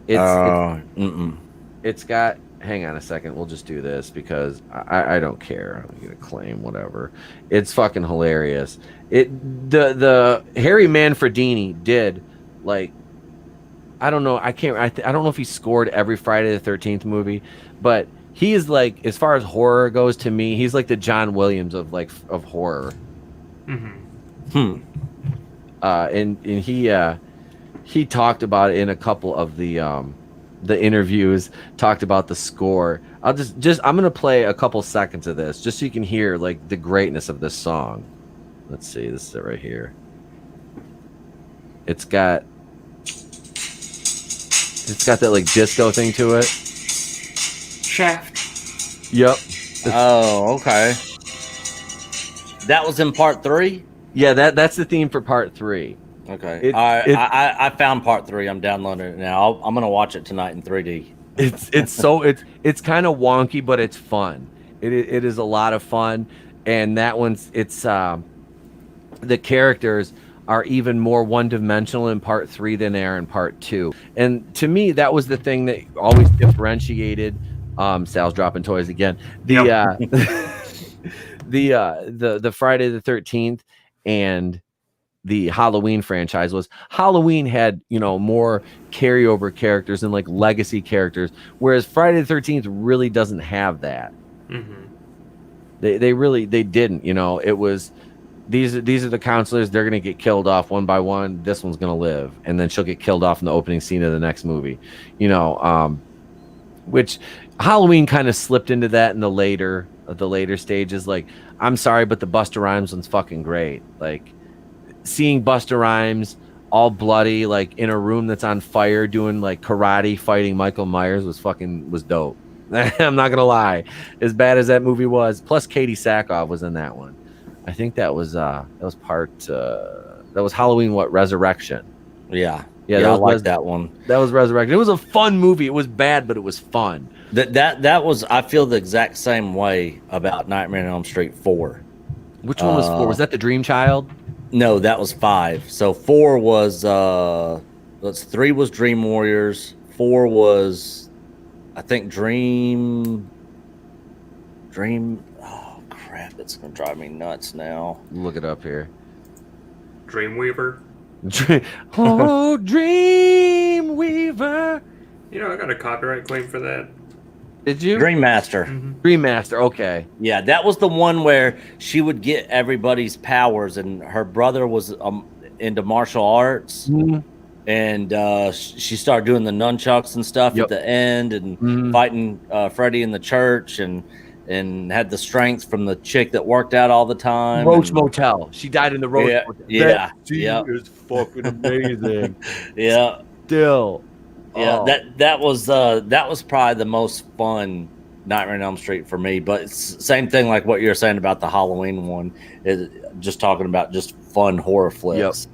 It's got, hang on a second, we'll just do this because I don't care. I'm gonna claim whatever. It's fucking hilarious. The Harry Manfredini did like, I don't know, I don't know if he scored every Friday the 13th movie, but he is like, as far as horror goes, to me, he's like the John Williams of horror. And he talked about it in a couple of the interviews, talked about the score. I'm gonna play a couple seconds of this just so you can hear like the greatness of this song. Let's see, this is it right here. It's got that like disco thing to it. Shaft. Yep. Oh, okay. That was in Part 3? Yeah, that's the theme for Part 3. Okay. I found Part 3. I'm downloading it now. I'm gonna watch it tonight in 3D. It's it's kind of wonky, but it's fun. It is a lot of fun, and that one's the characters are even more one-dimensional in Part 3 than they are in Part 2. And to me, that was the thing that always differentiated. Sal's dropping toys again. The Friday the 13th and the Halloween franchise was Halloween had, you know, more carryover characters and like legacy characters, whereas Friday the 13th really doesn't have that. They didn't, you know. It was these are the counselors, they're gonna get killed off one by one, this one's gonna live, and then she'll get killed off in the opening scene of the next movie, you know. Which Halloween kind of slipped into that in the later stages. Like, I'm sorry, but the Busta Rhymes one's fucking great. Like, seeing Busta Rhymes all bloody, like in a room that's on fire, doing like karate, fighting Michael Myers was dope. I'm not gonna lie, as bad as that movie was. Plus, Katie Sackhoff was in that one. I think that was Halloween. What, Resurrection? Yeah. Yeah, I like that one. That was Resurrection. It was a fun movie. It was bad, but it was fun. That was. I feel the exact same way about Nightmare on Elm Street 4. Which one was 4? Was that the Dream Child? No, that was 5. So 4 was 3 was Dream Warriors. 4 was, I think, Dream. Oh crap! It's gonna drive me nuts now. Look it up here. Dreamweaver. Oh, Dreamweaver. You know, I got a copyright claim for that. Did you? Dream Master. Dream Master, okay. Yeah, that was the one where she would get everybody's powers, and her brother was into martial arts, and she started doing the nunchucks and stuff at the end, and fighting Freddy in the church, and had the strength from the chick that worked out all the time. Roach Motel. She died in the Roach Motel. Yeah. That is fucking amazing. Yeah. Still. Yeah, that was probably the most fun Nightmare on Elm Street for me. But it's same thing like what you're saying about the Halloween one. Just talking about just fun horror flicks.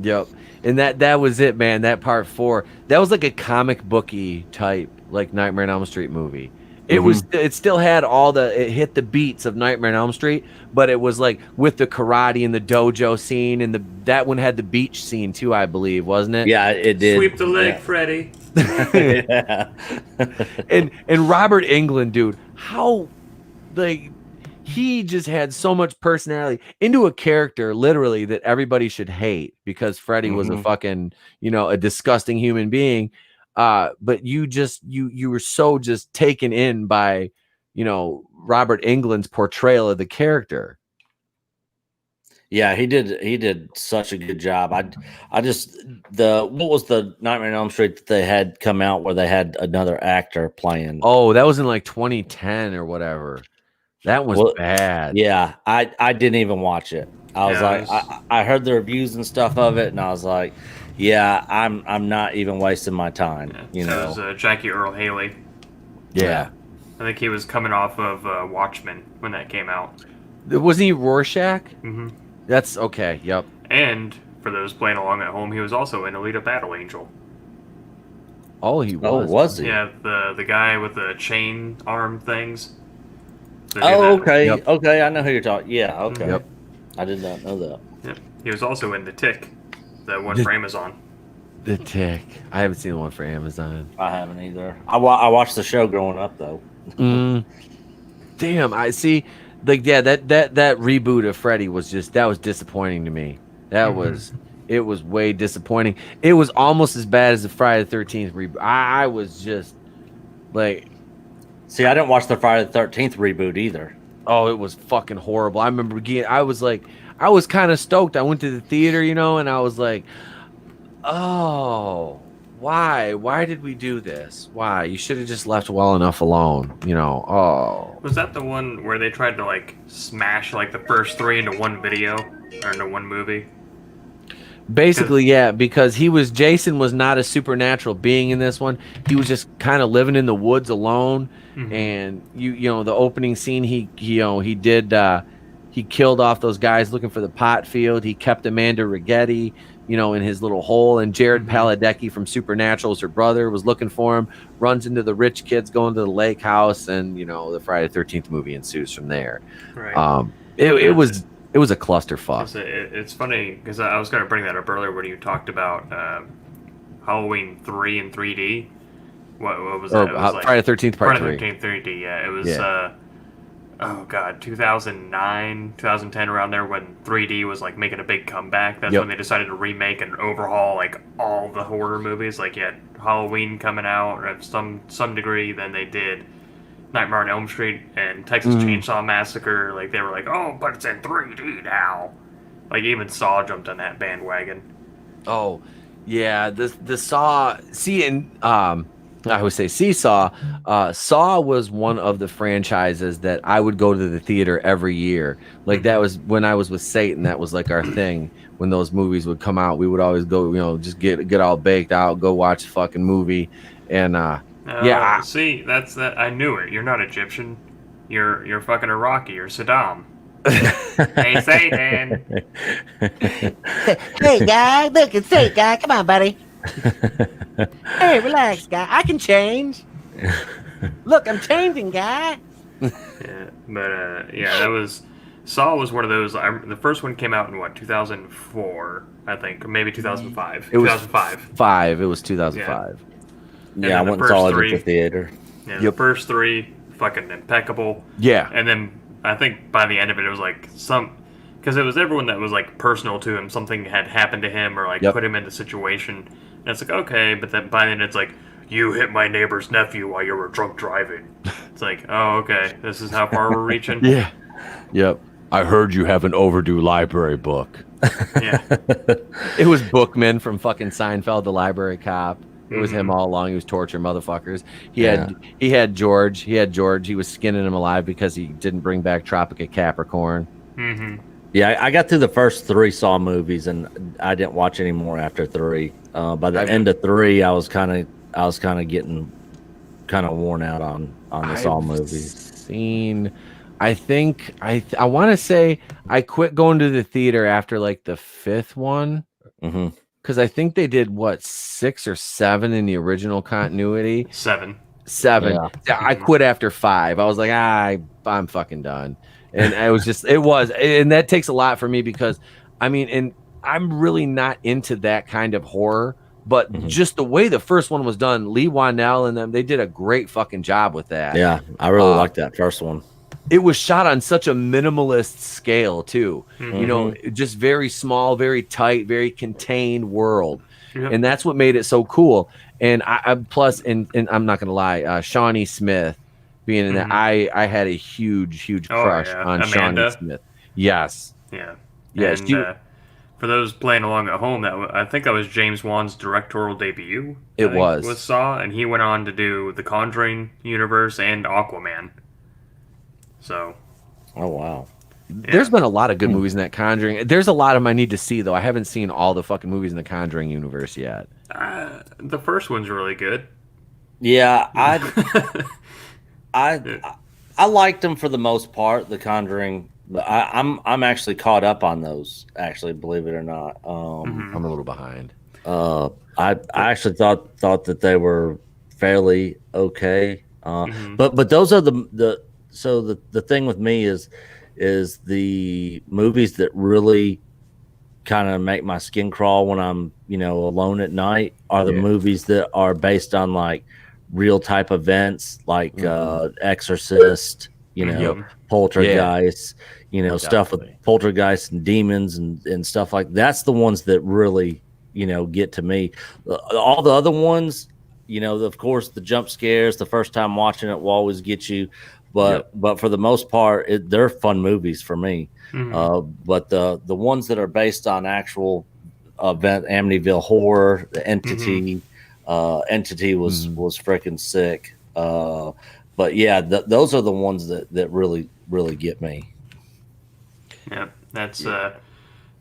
Yep. And that was it, man. That Part 4, that was like a comic booky type like Nightmare on Elm Street movie. It still had it hit the beats of Nightmare on Elm Street, but it was like with the karate and the dojo scene, and that one had the beach scene too, I believe, wasn't it? Yeah, it did. Sweep the leg, Freddy. Yeah. and Robert Englund, dude, how like he just had so much personality into a character literally that everybody should hate because Freddy was a fucking, a disgusting human being. But you were so just taken in by, Robert Englund's portrayal of the character. Yeah, he did such a good job. What was the Nightmare on Elm Street that they had come out where they had another actor playing? Oh, that was in like 2010 or whatever. That was bad. Yeah, I didn't even watch it. I heard the reviews and stuff of it, and I was like, yeah, I'm not even wasting my time. Yeah. It was Jackie Earl Haley. Yeah. I think he was coming off of Watchmen when that came out. Wasn't he Rorschach? Mm-hmm. That's okay. Yep. And for those playing along at home, he was also in Alita Battle Angel. Oh, he was. Oh, was he? Yeah, the guy with the chain arm things. Oh, okay. Yep. Okay, I know who you're talking. Yeah, okay. Yep. I did not know that. Yep. He was also in The Tick, the one for Amazon. The Tick. I haven't seen the one for Amazon. I haven't either. I watched the show growing up though. Damn, I see. Like, yeah, that reboot of Freddy was disappointing to me. It was way disappointing. It was almost as bad as the Friday the 13th reboot. I was just like, see, I didn't watch the Friday the 13th reboot either. Oh, it was fucking horrible. I remember I was kind of stoked. I went to the theater, and I was like, oh, why did we do this? Why? You should have just left well enough alone, oh. Was that the one where they tried to like smash like the first 3 into one video or into one movie? Basically, yeah, because Jason was not a supernatural being in this one. He was just kind of living in the woods alone. And the opening scene, he killed off those guys looking for the pot field. He kept Amanda Rigetti, in his little hole, and Jared Paladecki from Supernatural, her brother, was looking for him, runs into the rich kids going to the lake house, and the Friday the 13th movie ensues from there. Right. It was a clusterfuck. It's funny because I was going to bring that up earlier when you talked about Halloween 3 in 3D. What was that? It was Friday the 13th Part 3. Friday the 13th 3D, yeah. It was, 2009, 2010, around there when 3D was like making a big comeback. That's when they decided to remake and overhaul like all the horror movies. Like, you had Halloween coming out or at some degree. Then they did Nightmare on Elm Street and Texas Chainsaw Massacre. Like, they were like, oh, but it's in 3D now. Like, even Saw jumped on that bandwagon. Oh, yeah. The Saw. See, and I would say Seesaw. Saw was one of the franchises that I would go to the theater every year. Like, that was when I was with Satan. That was like our thing. When those movies would come out, we would always go, just get all baked out, go watch the fucking movie. And see, that's that. I knew it. You're not Egyptian. You're fucking Iraqi. You're Saddam. Hey, Satan. Hey, guy. Look, it's Satan, guy. Come on, buddy. Hey, relax, guy. I can change. Look, I'm changing, guy. Yeah, but that was Saw was one of those. The first one came out in 2004, I think, or maybe 2005. It was 2005. It was 2005. Yeah, I went and saw it at the theater. Yeah, the first 3 fucking impeccable. Yeah, and then I think by the end of it, it was like because it was everyone that was like personal to him. Something had happened to him or like put him in the situation. And it's like, okay, but then by then it's like, you hit my neighbor's nephew while you were drunk driving. It's like, oh, okay, this is how far we're reaching. Yeah. Yep. I heard you have an overdue library book. Yeah. It was Bookman from fucking Seinfeld, the library cop. It was him all along. He was torturing motherfuckers. He had George. He was skinning him alive because he didn't bring back Tropica Capricorn. Yeah, I got through the first 3 Saw movies, and I didn't watch any more after 3. By the end of 3, I was kind of getting kind of worn out on the Saw movies. I want to say I quit going to the theater after like the 5th one, because I think they did 6 or 7 in the original continuity. 7. 7. Yeah. I quit after 5. I was like, I'm fucking done. And and that takes a lot for me because, I mean, and I'm really not into that kind of horror, but just the way the first one was done, Lee Wanell and them, they did a great fucking job with that. Yeah, I really liked that first one. It was shot on such a minimalist scale too. You know, just very small, very tight, very contained world. And that's what made it so cool. And I plus, and I'm not gonna lie, Shawnee Smith being in that, I had a huge crush on Amanda. Shawnee Smith. Yes. Yeah. Yes. And, for those playing along at home, I think that was James Wan's directorial debut. It was Saw, and he went on to do the Conjuring universe and Aquaman. So. Oh wow. There's been a lot of good movies in that Conjuring. There's a lot of them I need to see though. I haven't seen all the fucking movies in the Conjuring universe yet. The first one's really good. Yeah, I liked them for the most part. The Conjuring. I'm actually caught up on those. Actually, believe it or not, I'm a little behind. I actually thought that they were fairly okay. But those are the thing with me is the movies that really kind of make my skin crawl when I'm alone at night are the movies that are based on like real type events like Exorcist, Poltergeist, stuff with poltergeists and demons and stuff like that's the ones that really get to me. All the other ones, of course the jump scares the first time watching it will always get you, but for the most part they're fun movies for me. But the ones that are based on actual event, Amityville Horror, the Entity, Entity was freaking sick. But yeah, those are the ones that really get me. Yeah, that's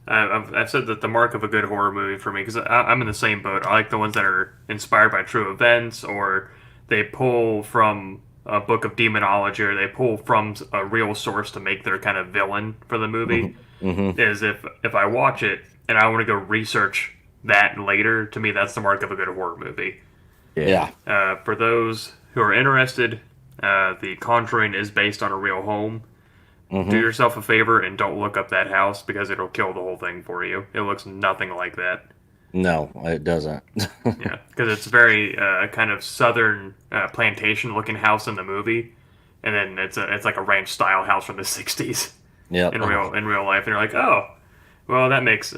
I've said that the mark of a good horror movie for me, because I'm in the same boat. I like the ones that are inspired by true events, or they pull from a book of demonology, or they pull from a real source to make their kind of villain for the movie. Is if I watch it and I want to go research that later, to me that's the mark of a good horror movie. Yeah. For those who are interested, The Conjuring is based on a real home. Do yourself a favor and don't look up that house, because it'll kill the whole thing for you. It looks nothing like that. No, it doesn't. Yeah, because it's very kind of southern plantation looking house in the movie, and then it's like a ranch style house from the '60s. Yeah, in real life, and you're like, oh, well, that makes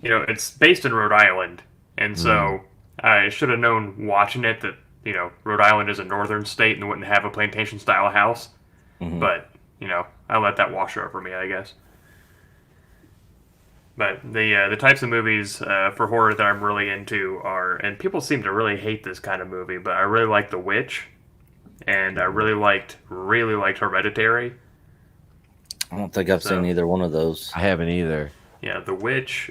it's based in Rhode Island, and so I should have known watching it that Rhode Island is a northern state and wouldn't have a plantation style house. But I let that wash over me, I guess. But the types of movies for horror that I'm really into are, and people seem to really hate this kind of movie, but I really like The Witch, and I really liked Hereditary. I don't think I've seen either one of those. I haven't either. Yeah, The Witch.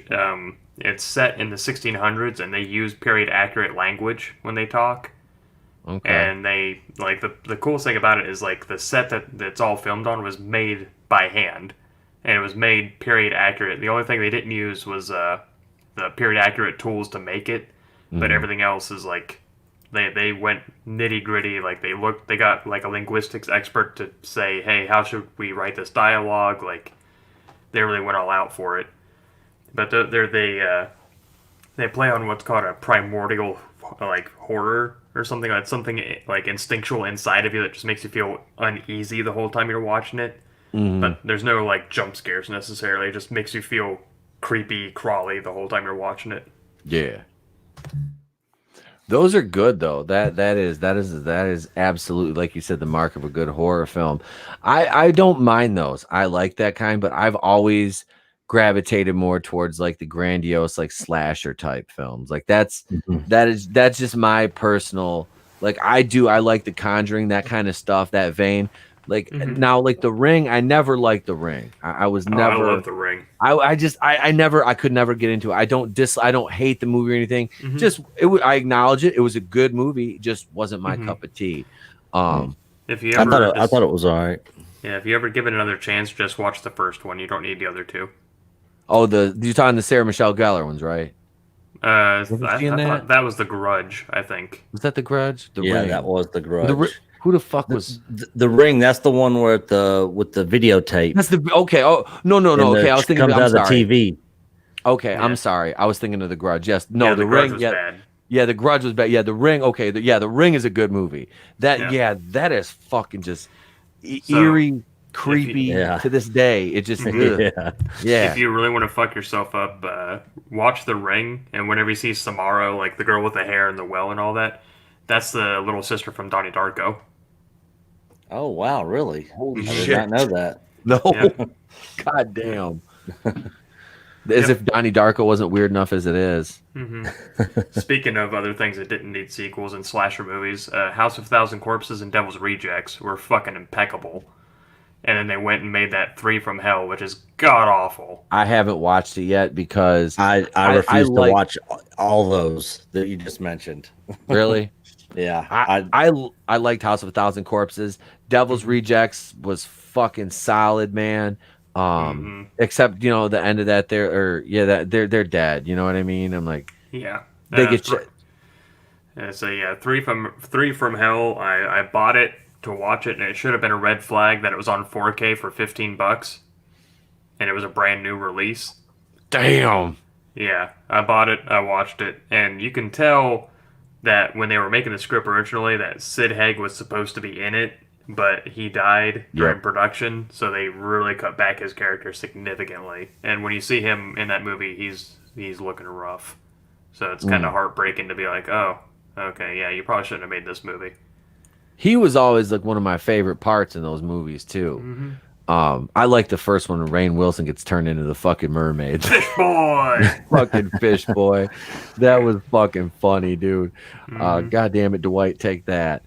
It's set in the 1600s, and they use period accurate language when they talk. Okay. And they like the coolest thing about it is like the set that's all filmed on was made by hand, and it was made period accurate. The only thing they didn't use was the period accurate tools to make it, but everything else is like they went nitty gritty. Like they got like a linguistics expert to say, hey, how should we write this dialogue? Like they really went all out for it. But they play on what's called a primordial like horror, or something like instinctual inside of you that just makes you feel uneasy the whole time you're watching it. But there's no like jump scares necessarily. It just makes you feel creepy, crawly the whole time you're watching it. Yeah. Those are good though. That is absolutely, like you said, the mark of a good horror film. I don't mind those. I like that kind, but I've always gravitated more towards like the grandiose, like slasher type films. Like that's just my personal, like I like The Conjuring, that kind of stuff, that vein. Like now, like The Ring, I never liked The Ring. I was never. I love The Ring. I could never get into it. I don't hate the movie or anything. I acknowledge it. It was a good movie. It just wasn't my cup of tea. If you ever, I thought it was all right. Yeah, if you ever give it another chance, just watch the first one. You don't need the other two. Oh, you're talking the Sarah Michelle Gellar ones, right? I Wasn't she in thought that was The Grudge, I think. Was that The Grudge? The Yeah, Ring. that was The Grudge. Who the fuck was the Ring? That's the one where with the videotape. That's the okay. Oh no. Okay, I was thinking. Comes I'm out of sorry. the TV. Okay, Yeah. I'm sorry. I was thinking of The Grudge. Yes, no, The Ring. Grudge was Yeah, bad. yeah, The Grudge was bad. Yeah, The Ring. Okay, The Ring is a good movie. That is fucking just eerie, creepy to this day. It just If you really want to fuck yourself up, watch The Ring, and whenever you see Samara, like the girl with the hair and the well and all that, that's the little sister from Donnie Darko. Oh wow, really? Holy I shit! did not know that. No, Yeah. god damn. As if Donnie Darko wasn't weird enough as it is. Speaking of other things that didn't need sequels in slasher movies, House of a Thousand Corpses and Devil's Rejects were fucking impeccable. And then they went and made that 3 from Hell, which is god awful. I haven't watched it yet because I refuse to watch all those that you just mentioned. Really? Yeah. I liked House of a Thousand Corpses. Devil's Rejects was fucking solid, man. Except the end of that, they're dead. You know what I mean? I'm like, yeah, they get shit. So yeah, 3 from Hell. I bought it to watch it, and it should have been a red flag that it was on 4K for $15, and it was a brand new release. Damn. Yeah, I bought it. I watched it, and you can tell that when they were making the script originally, that Sid Haig was supposed to be in it, but he died during production, so they really cut back his character significantly. And when you see him in that movie, he's looking rough. So it's kind of heartbreaking to be like, oh, okay, yeah, you probably shouldn't have made this movie. He was always like one of my favorite parts in those movies too. I like the first one when Rainn Wilson gets turned into the fucking mermaid. Fish boy! Fucking fish boy. That was fucking funny, dude. God damn it, Dwight, take that.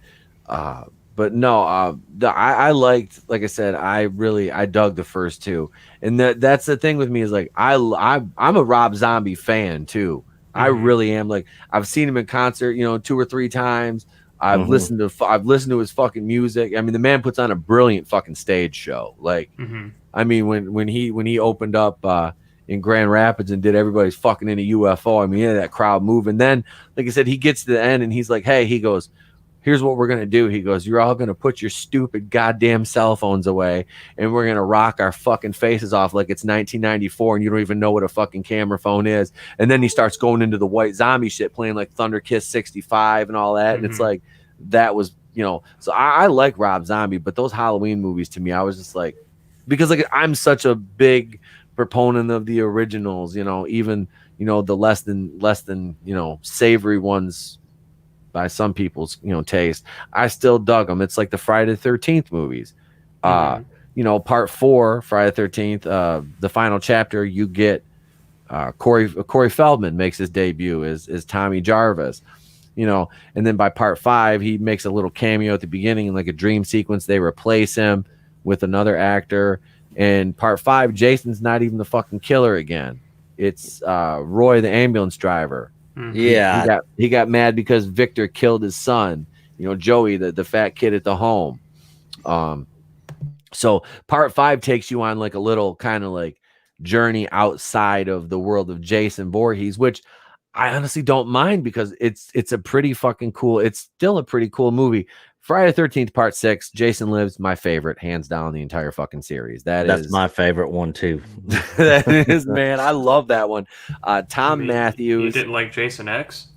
But no, I liked, like I said, I dug the first 2, and that's the thing with me is like I'm a Rob Zombie fan too. I really am. Like I've seen him in concert, 2 or 3 times. I've listened to his fucking music. I mean, the man puts on a brilliant fucking stage show. Like, I mean, when he opened up in Grand Rapids and did Everybody's Fucking in a UFO, I mean, that crowd moving. Then, like I said, he gets to the end and he's like, hey, he goes, here's what we're going to do. He goes, you're all going to put your stupid goddamn cell phones away and we're going to rock our fucking faces off like it's 1994 and you don't even know what a fucking camera phone is. And then he starts going into the White Zombie shit, playing like Thunder Kiss 65 and all that. And it's like, that was, so I like Rob Zombie, but those Halloween movies to me, I was just like, because like I'm such a big proponent of the originals, even, the less than, savory ones by some people's taste, I still dug them. It's like the Friday the 13th movies. Part 4, Friday the 13th, the final chapter, you get Corey Feldman makes his debut as Tommy Jarvis, and then by part 5 he makes a little cameo at the beginning in like a dream sequence. They replace him with another actor, and part 5 Jason's not even the fucking killer again. It's Roy the ambulance driver. Yeah, he got mad because Victor killed his son, Joey, the fat kid at the home. So part 5 takes you on like a little kind of like journey outside of the world of Jason Voorhees, which I honestly don't mind because it's a pretty fucking cool. It's still a pretty cool movie. Friday the 13th part 6, Jason Lives, my favorite, hands down, the entire fucking series. That's my favorite one too. That is, man, I love that one. Tom Matthews. You didn't like Jason X?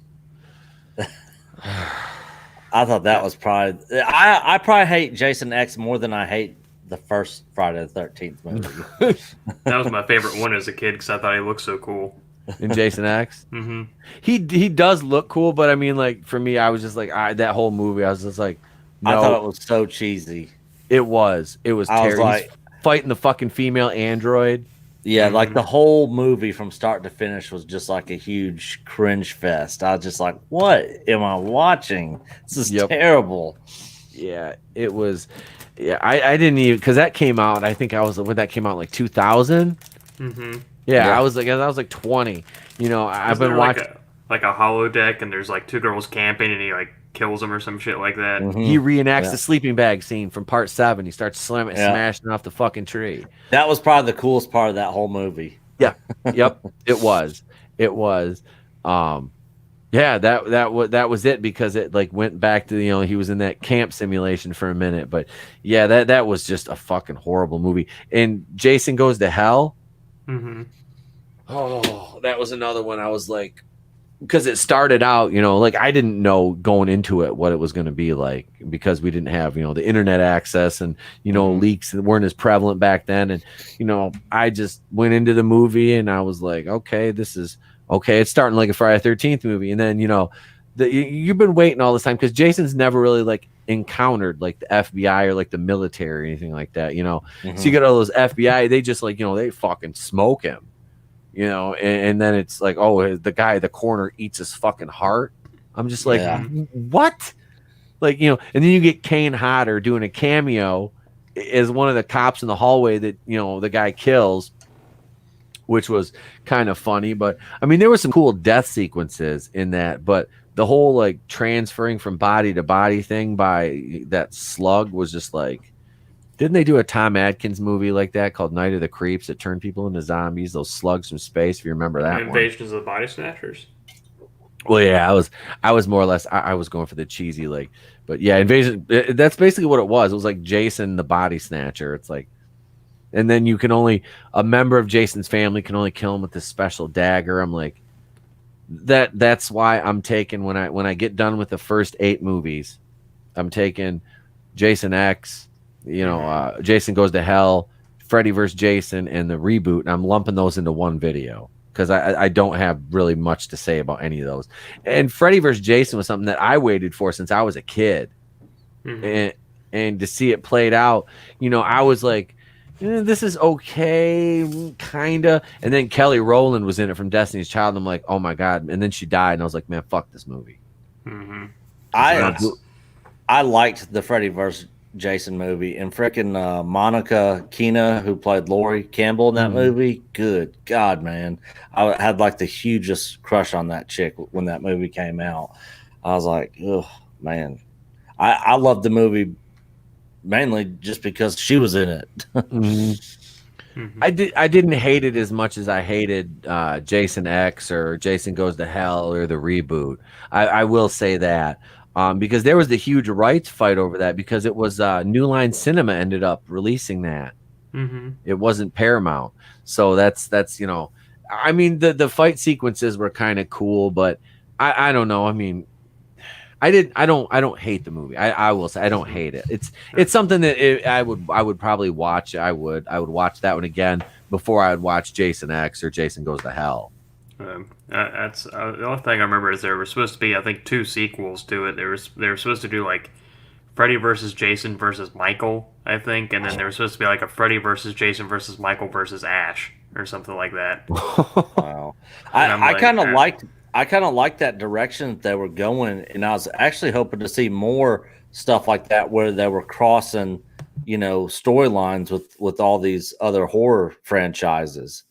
I thought that was probably. I probably hate Jason X more than I hate the first Friday the 13th movie. That was my favorite one as a kid because I thought he looked so cool. In Jason X, he does look cool, but I mean, like for me, I was just like, that whole movie, I was just like, no. I thought it was so cheesy. It was terrible. Like, fighting the fucking female android. Yeah, like the whole movie from start to finish was just like a huge cringe fest. I was just like, what am I watching? This is terrible. Yeah, it was. Yeah, I didn't even, because that came out, I think when that came out like 2000. Yeah, I was like 20. I've been watching like a holodeck, and there's like 2 girls camping, and he like kills them or some shit like that. He reenacts the sleeping bag scene from part 7. He starts smashing off the fucking tree. That was probably the coolest part of that whole movie. Yeah, yep, it was. Yeah, that was it, because it like went back to, he was in that camp simulation for a minute. But yeah, that was just a fucking horrible movie. And Jason Goes to Hell. Mm-hmm. Oh, that was another one. I was like, because it started out, like I didn't know going into it what it was going to be like, because we didn't have, the internet access, and, leaks weren't as prevalent back then. And, I just went into the movie and I was like, okay, this is okay. It's starting like a Friday 13th movie. And then, you've been waiting all this time, because Jason's never really like encountered like the FBI or like the military or anything like that, So you got all those FBI, they just like, they fucking smoke him. And then it's like, oh, the guy at the corner eats his fucking heart. I'm just like, what? Like, and then you get Kane Hodder doing a cameo as one of the cops in the hallway that, the guy kills, which was kind of funny. But I mean, there were some cool death sequences in that, but the whole like transferring from body to body thing by that slug was just like, didn't they do a Tom Atkins movie like that called Night of the Creeps that turned people into zombies? Those slugs from space, if you remember that one. Invasions of the Body Snatchers. Well, yeah, I was more or less, I was going for the cheesy, like, but yeah, Invasion. That's basically what it was. It was like Jason the Body Snatcher. It's like, and then a member of Jason's family can only kill him with this special dagger. I'm like, that's why I'm taking, when I get done with the first 8 movies, I'm taking Jason X. Jason Goes to Hell, Freddy vs. Jason, and the reboot, and I'm lumping those into one video, because I don't have really much to say about any of those. And Freddy vs. Jason was something that I waited for since I was a kid. And to see it played out, I was like, this is okay, kind of. And then Kelly Rowland was in it from Destiny's Child, and I'm like, oh my God. And then she died, and I was like, man, fuck this movie. I liked the Freddy vs. Jason movie, and freaking Monica Keena, who played Lori Campbell in that movie. Good God, man. I had like the hugest crush on that chick when that movie came out. I was like, oh man. I loved the movie mainly just because she was in it. I didn't hate it as much as I hated Jason X or Jason Goes to Hell or the reboot. I will say that. Because there was the huge rights fight over that, because it was New Line Cinema ended up releasing that. It wasn't Paramount. So that's I mean, the fight sequences were kind of cool, but I don't know. I mean, I don't hate the movie. I will say I don't hate it. It's something that I would probably watch. I would watch that one again before I would watch Jason X or Jason Goes to Hell. That's the only thing I remember is there were supposed to be, I think, 2 sequels to it. They were supposed to do like Freddy versus Jason versus Michael, I think, and then there was supposed to be like a Freddy versus Jason versus Michael versus Ash or something like that. Wow, I kind of liked that direction that they were going, and I was actually hoping to see more stuff like that where they were crossing, storylines with all these other horror franchises.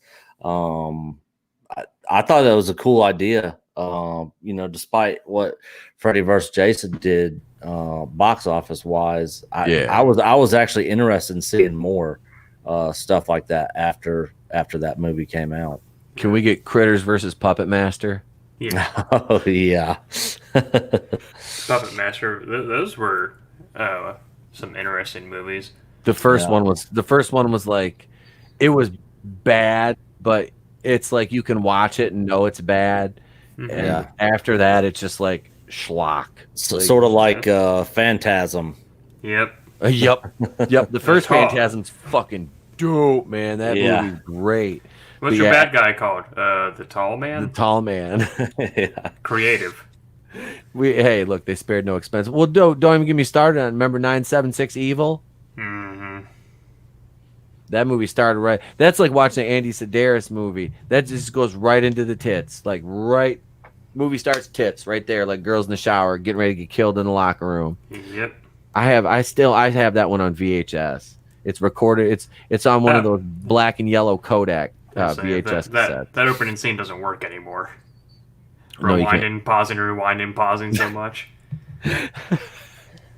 I thought that was a cool idea. Despite what Freddy vs. Jason did box office wise, I was actually interested in seeing more stuff like that after that movie came out. Can we get Critters versus Puppet Master? Yeah. Oh yeah. Puppet Master. Those were some interesting movies. The first one was like, it was bad, but it's like you can watch it and know it's bad. And after that, it's just like schlock. Sort of like Phantasm. Yep. Yep. The first Phantasm's fucking dope, man. That movie's great. What's your bad guy called? The Tall Man? The Tall Man. Creative. Hey, look, they spared no expense. Well, don't even get me started on, remember 976 Evil? That movie started right. That's like watching an Andy Sedaris movie. That just goes right into the tits. Like right, movie starts tits right there, like girls in the shower getting ready to get killed in the locker room. Yep. I have that one on VHS. It's recorded. It's on one of those black and yellow Kodak VHS cassettes. That opening scene doesn't work anymore. No, rewinding, pausing so much.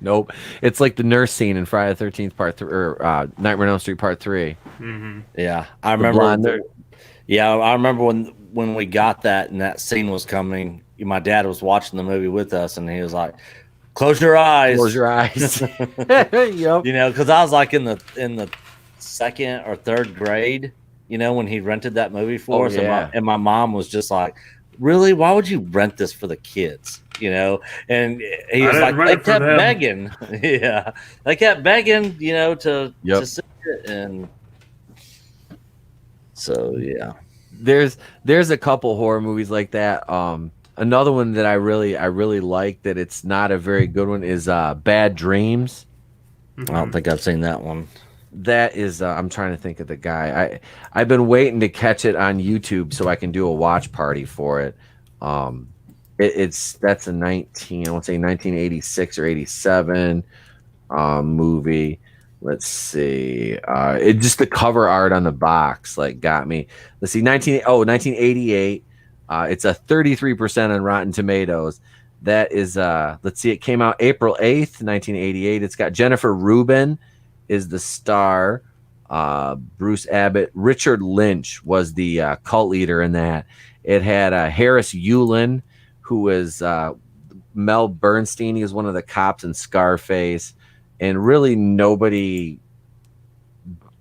Nope. It's like the nurse scene in Friday the 13th Part 3 or Nightmare on Elm Street Part 3. Yeah, I remember. I remember when we got that and that scene was coming, my dad was watching the movie with us, and he was like, "Close your eyes." Close your eyes. Yep. You know, because I was like in the second or third grade. You know, when he rented that movie for us, and my mom was just like, "Really? Why would you rent this for the kids?" You know, and he was like, "They kept begging." Yeah, they kept begging. You know, to see it, and so yeah. There's a couple horror movies like that. Another one that I really like that it's not a very good one is Bad Dreams. I don't think I've seen that one. That is I'm trying to think of the guy. I've been waiting to catch it on YouTube so I can do a watch party for it. That's a 1986 or 87 movie. Let's see. It just the cover art on the box like got me. Let's see. 1988. It's a 33% on Rotten Tomatoes. That is let's see. It came out April 8th, 1988. It's got Jennifer Rubin is the star. Bruce Abbott. Richard Lynch was the cult leader in that. It had Harris Yulin, who was Mel Bernstein. He was one of the cops in Scarface. And really nobody.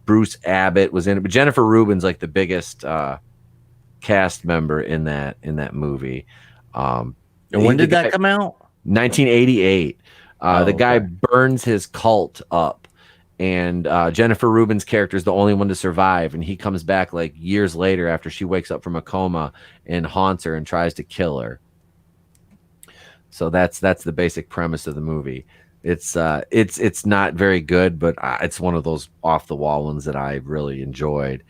Bruce Abbott was in it, but Jennifer Rubin's like the biggest cast member in that movie. And when did that come out? 1988. The guy burns his cult up, and Jennifer Rubin's character is the only one to survive, and he comes back like years later after she wakes up from a coma and haunts her and tries to kill her. So that's the basic premise of the movie. It's not very good, but it's one of those off the wall ones that I really enjoyed.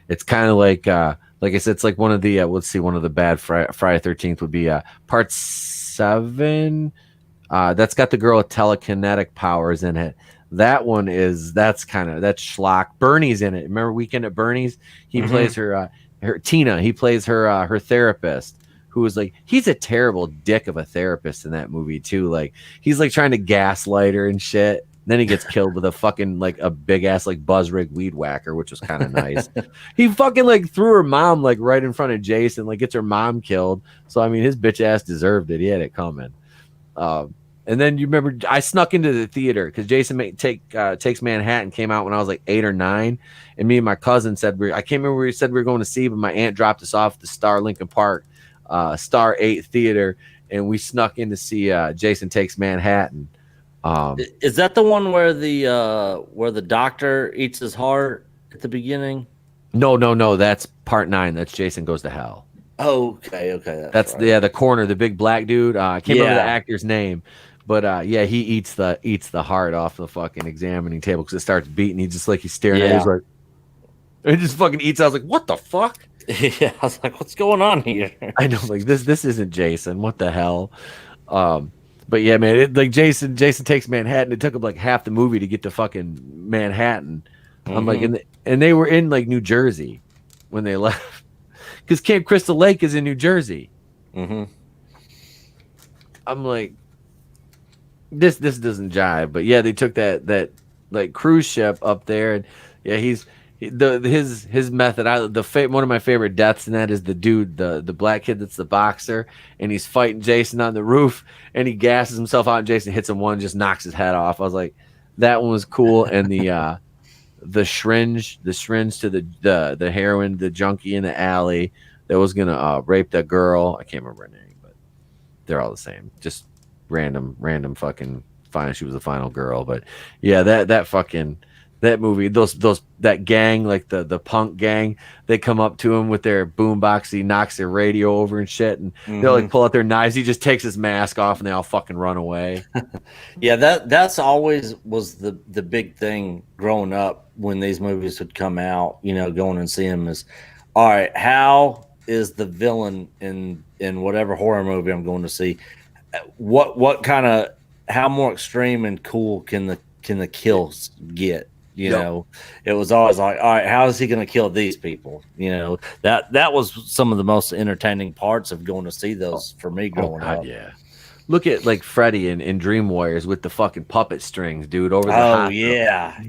It's kind of like I said, it's like one of the let's see, one of the bad Friday 13th would be part 7. That's got the girl with telekinetic powers in it. That one that's schlock. Bernie's in it. Remember Weekend at Bernie's? He plays her Tina. He plays her therapist. Who was like, he's a terrible dick of a therapist in that movie too. Like he's like trying to gaslight her and shit. Then he gets killed with a fucking like a big ass like Buzzrig weed whacker, which was kind of nice. He fucking like threw her mom like right in front of Jason, like gets her mom killed. So I mean, his bitch ass deserved it. He had it coming. And then you remember I snuck into the theater because Jason Takes Manhattan came out when I was like 8 or 9, and me and my cousin said I can't remember where we said we were going to see, but my aunt dropped us off at the Star Lincoln Park. Star 8 theater, and we snuck in to see Jason Takes Manhattan. Is that the one where the doctor eats his heart at the beginning? No, that's part 9. That's Jason Goes to Hell. Oh, okay. That's right. The corner, the big black dude. I can't remember the actor's name, but he eats the heart off the fucking examining table because it starts beating. He's staring at it. He's like, it just fucking eats. I was like, what the fuck? Yeah, I was like, what's going on here? I know, like this isn't Jason. What the hell? But yeah, man, Jason Takes Manhattan. It took him like half the movie to get to fucking Manhattan. I'm like, and they were in like New Jersey when they left, because Camp Crystal Lake is in New Jersey. I'm like, this doesn't jive. But yeah, they took that like cruise ship up there, and yeah, his method. One of my favorite deaths in that is the dude, the black kid that's the boxer, and he's fighting Jason on the roof, and he gasses himself out, and Jason hits him one, just knocks his head off. I was like, that one was cool. And the syringe to the heroin, the junkie in the alley that was gonna rape that girl. I can't remember her name, but they're all the same. Just random fucking fine. She was the final girl, but yeah, that movie, that gang, like the punk gang, they come up to him with their boombox. He knocks their radio over and shit, and they'll like pull out their knives. He just takes his mask off, and they all fucking run away. Yeah, that's always was the big thing growing up when these movies would come out. You know, going and see them is, all right, how is the villain in whatever horror movie I'm going to see? What kind of, how more extreme and cool can the kills get? You know, it was always like, all right, how is he going to kill these people? You know, that was some of the most entertaining parts of going to see those for me growing up. Yeah. look at like Freddy in Dream Warriors with the fucking puppet strings, dude, over the Oh hot. yeah,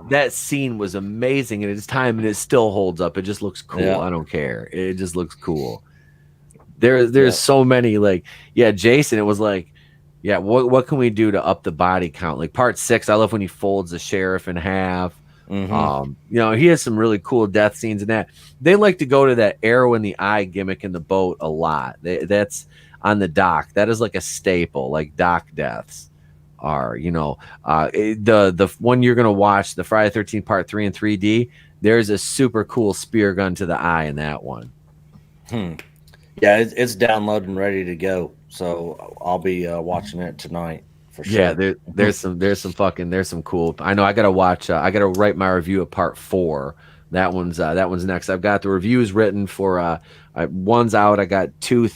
That scene was amazing, and it's time, and it still holds up. It just looks cool. Yeah. I don't care. It just looks cool. There's so many, like, yeah, Jason. It was like, yeah, what can we do to up the body count? Like part 6, I love when he folds the sheriff in half. You know, he has some really cool death scenes in that. They like to go to that arrow in the eye gimmick in the boat a lot. That's on the dock. That is like a staple. Like dock deaths are, you know, the one you're gonna watch, the Friday 13th Part 3 in 3D. There's a super cool spear gun to the eye in that one. Yeah, it's downloaded and ready to go. So I'll be watching it tonight for sure. Yeah, there's some cool. I know I gotta watch. I gotta write my review of Part 4. That one's next. I've got the reviews written for one's out. I got 2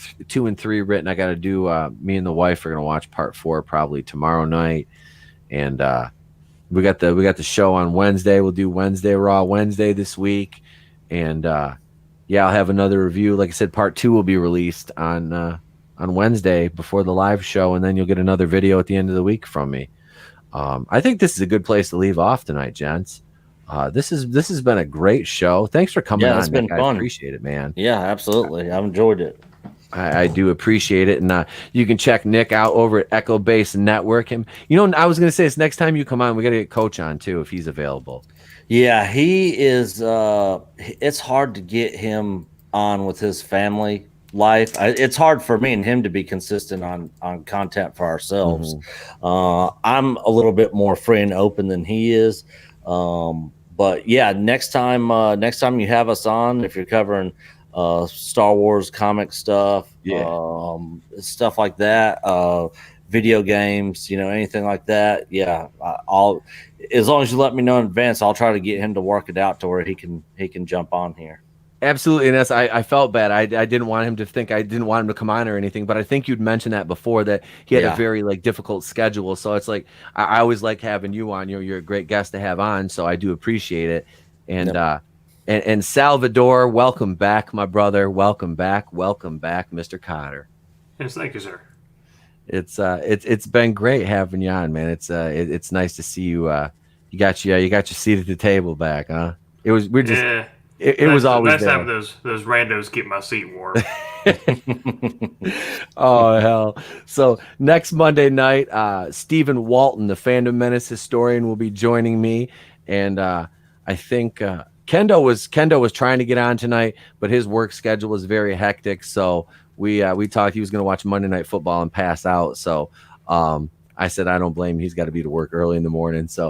and 3 written. I got to do. Me and the wife are gonna watch Part 4 probably tomorrow night, and we got the show on Wednesday. We'll do Wednesday Raw Wednesday this week, and yeah, I'll have another review. Like I said, Part 2 will be released on Wednesday before the live show, and then you'll get another video at the end of the week from me. I think this is a good place to leave off tonight, gents. This has been a great show. Thanks for coming on. It's been fun. I appreciate it, man. Yeah, absolutely. I've enjoyed it. I do appreciate it, and you can check Nick out over at Echo Base Network. And you know, I was going to say this next time you come on, we got to get Coach on too if he's available. Yeah, he is. It's hard to get him on with his family life. It's hard for me and him to be consistent on content for ourselves. I'm a little bit more free and open than he is. But yeah, next time you have us on, if you're covering Star Wars comic stuff, stuff like that, video games, you know, anything like that. Yeah, I'll, as long as you let me know in advance, I'll try to get him to work it out to where he can jump on here. Absolutely, and I felt bad. I didn't want him to think I didn't want him to come on or anything, but I think you'd mentioned that before, that he had a very like difficult schedule. So it's like I always like having you on. You're a great guest to have on, so I do appreciate it. And and Salvador, welcome back, my brother. Welcome back, Mr. Cotter. Yes, thank you, sir. It's been great having you on, man. It's nice to see you. You got your seat at the table back, huh? It was It was always nice there. having those randos keep my seat warm. Oh hell! So next Monday night, Stephen Walton, the Fandom Menace historian, will be joining me, and I think Kendo was trying to get on tonight, but his work schedule was very hectic. So we talked. He was going to watch Monday Night Football and pass out. So I said I don't blame him. He's got to be to work early in the morning. So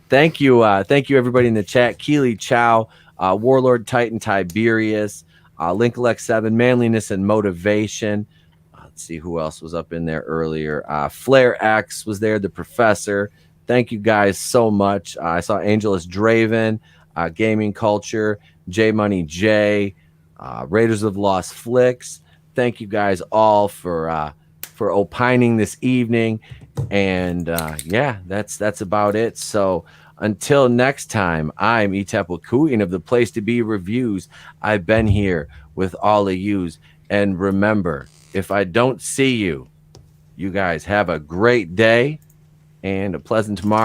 thank you everybody in the chat. Keely Chow. Warlord Titan Tiberius, Linkalek 7, Manliness and Motivation. Let's see who else was up in there earlier. Flare X was there, the Professor. Thank you guys so much. I saw Angelus Draven, Gaming Culture, J Money J, Raiders of Lost Flicks. Thank you guys all for opining this evening. And yeah, that's about it. So until next time, I'm Itapukuian of the Place to Be Reviews. I've been here with all of yous. And remember, if I don't see you, you guys have a great day and a pleasant tomorrow.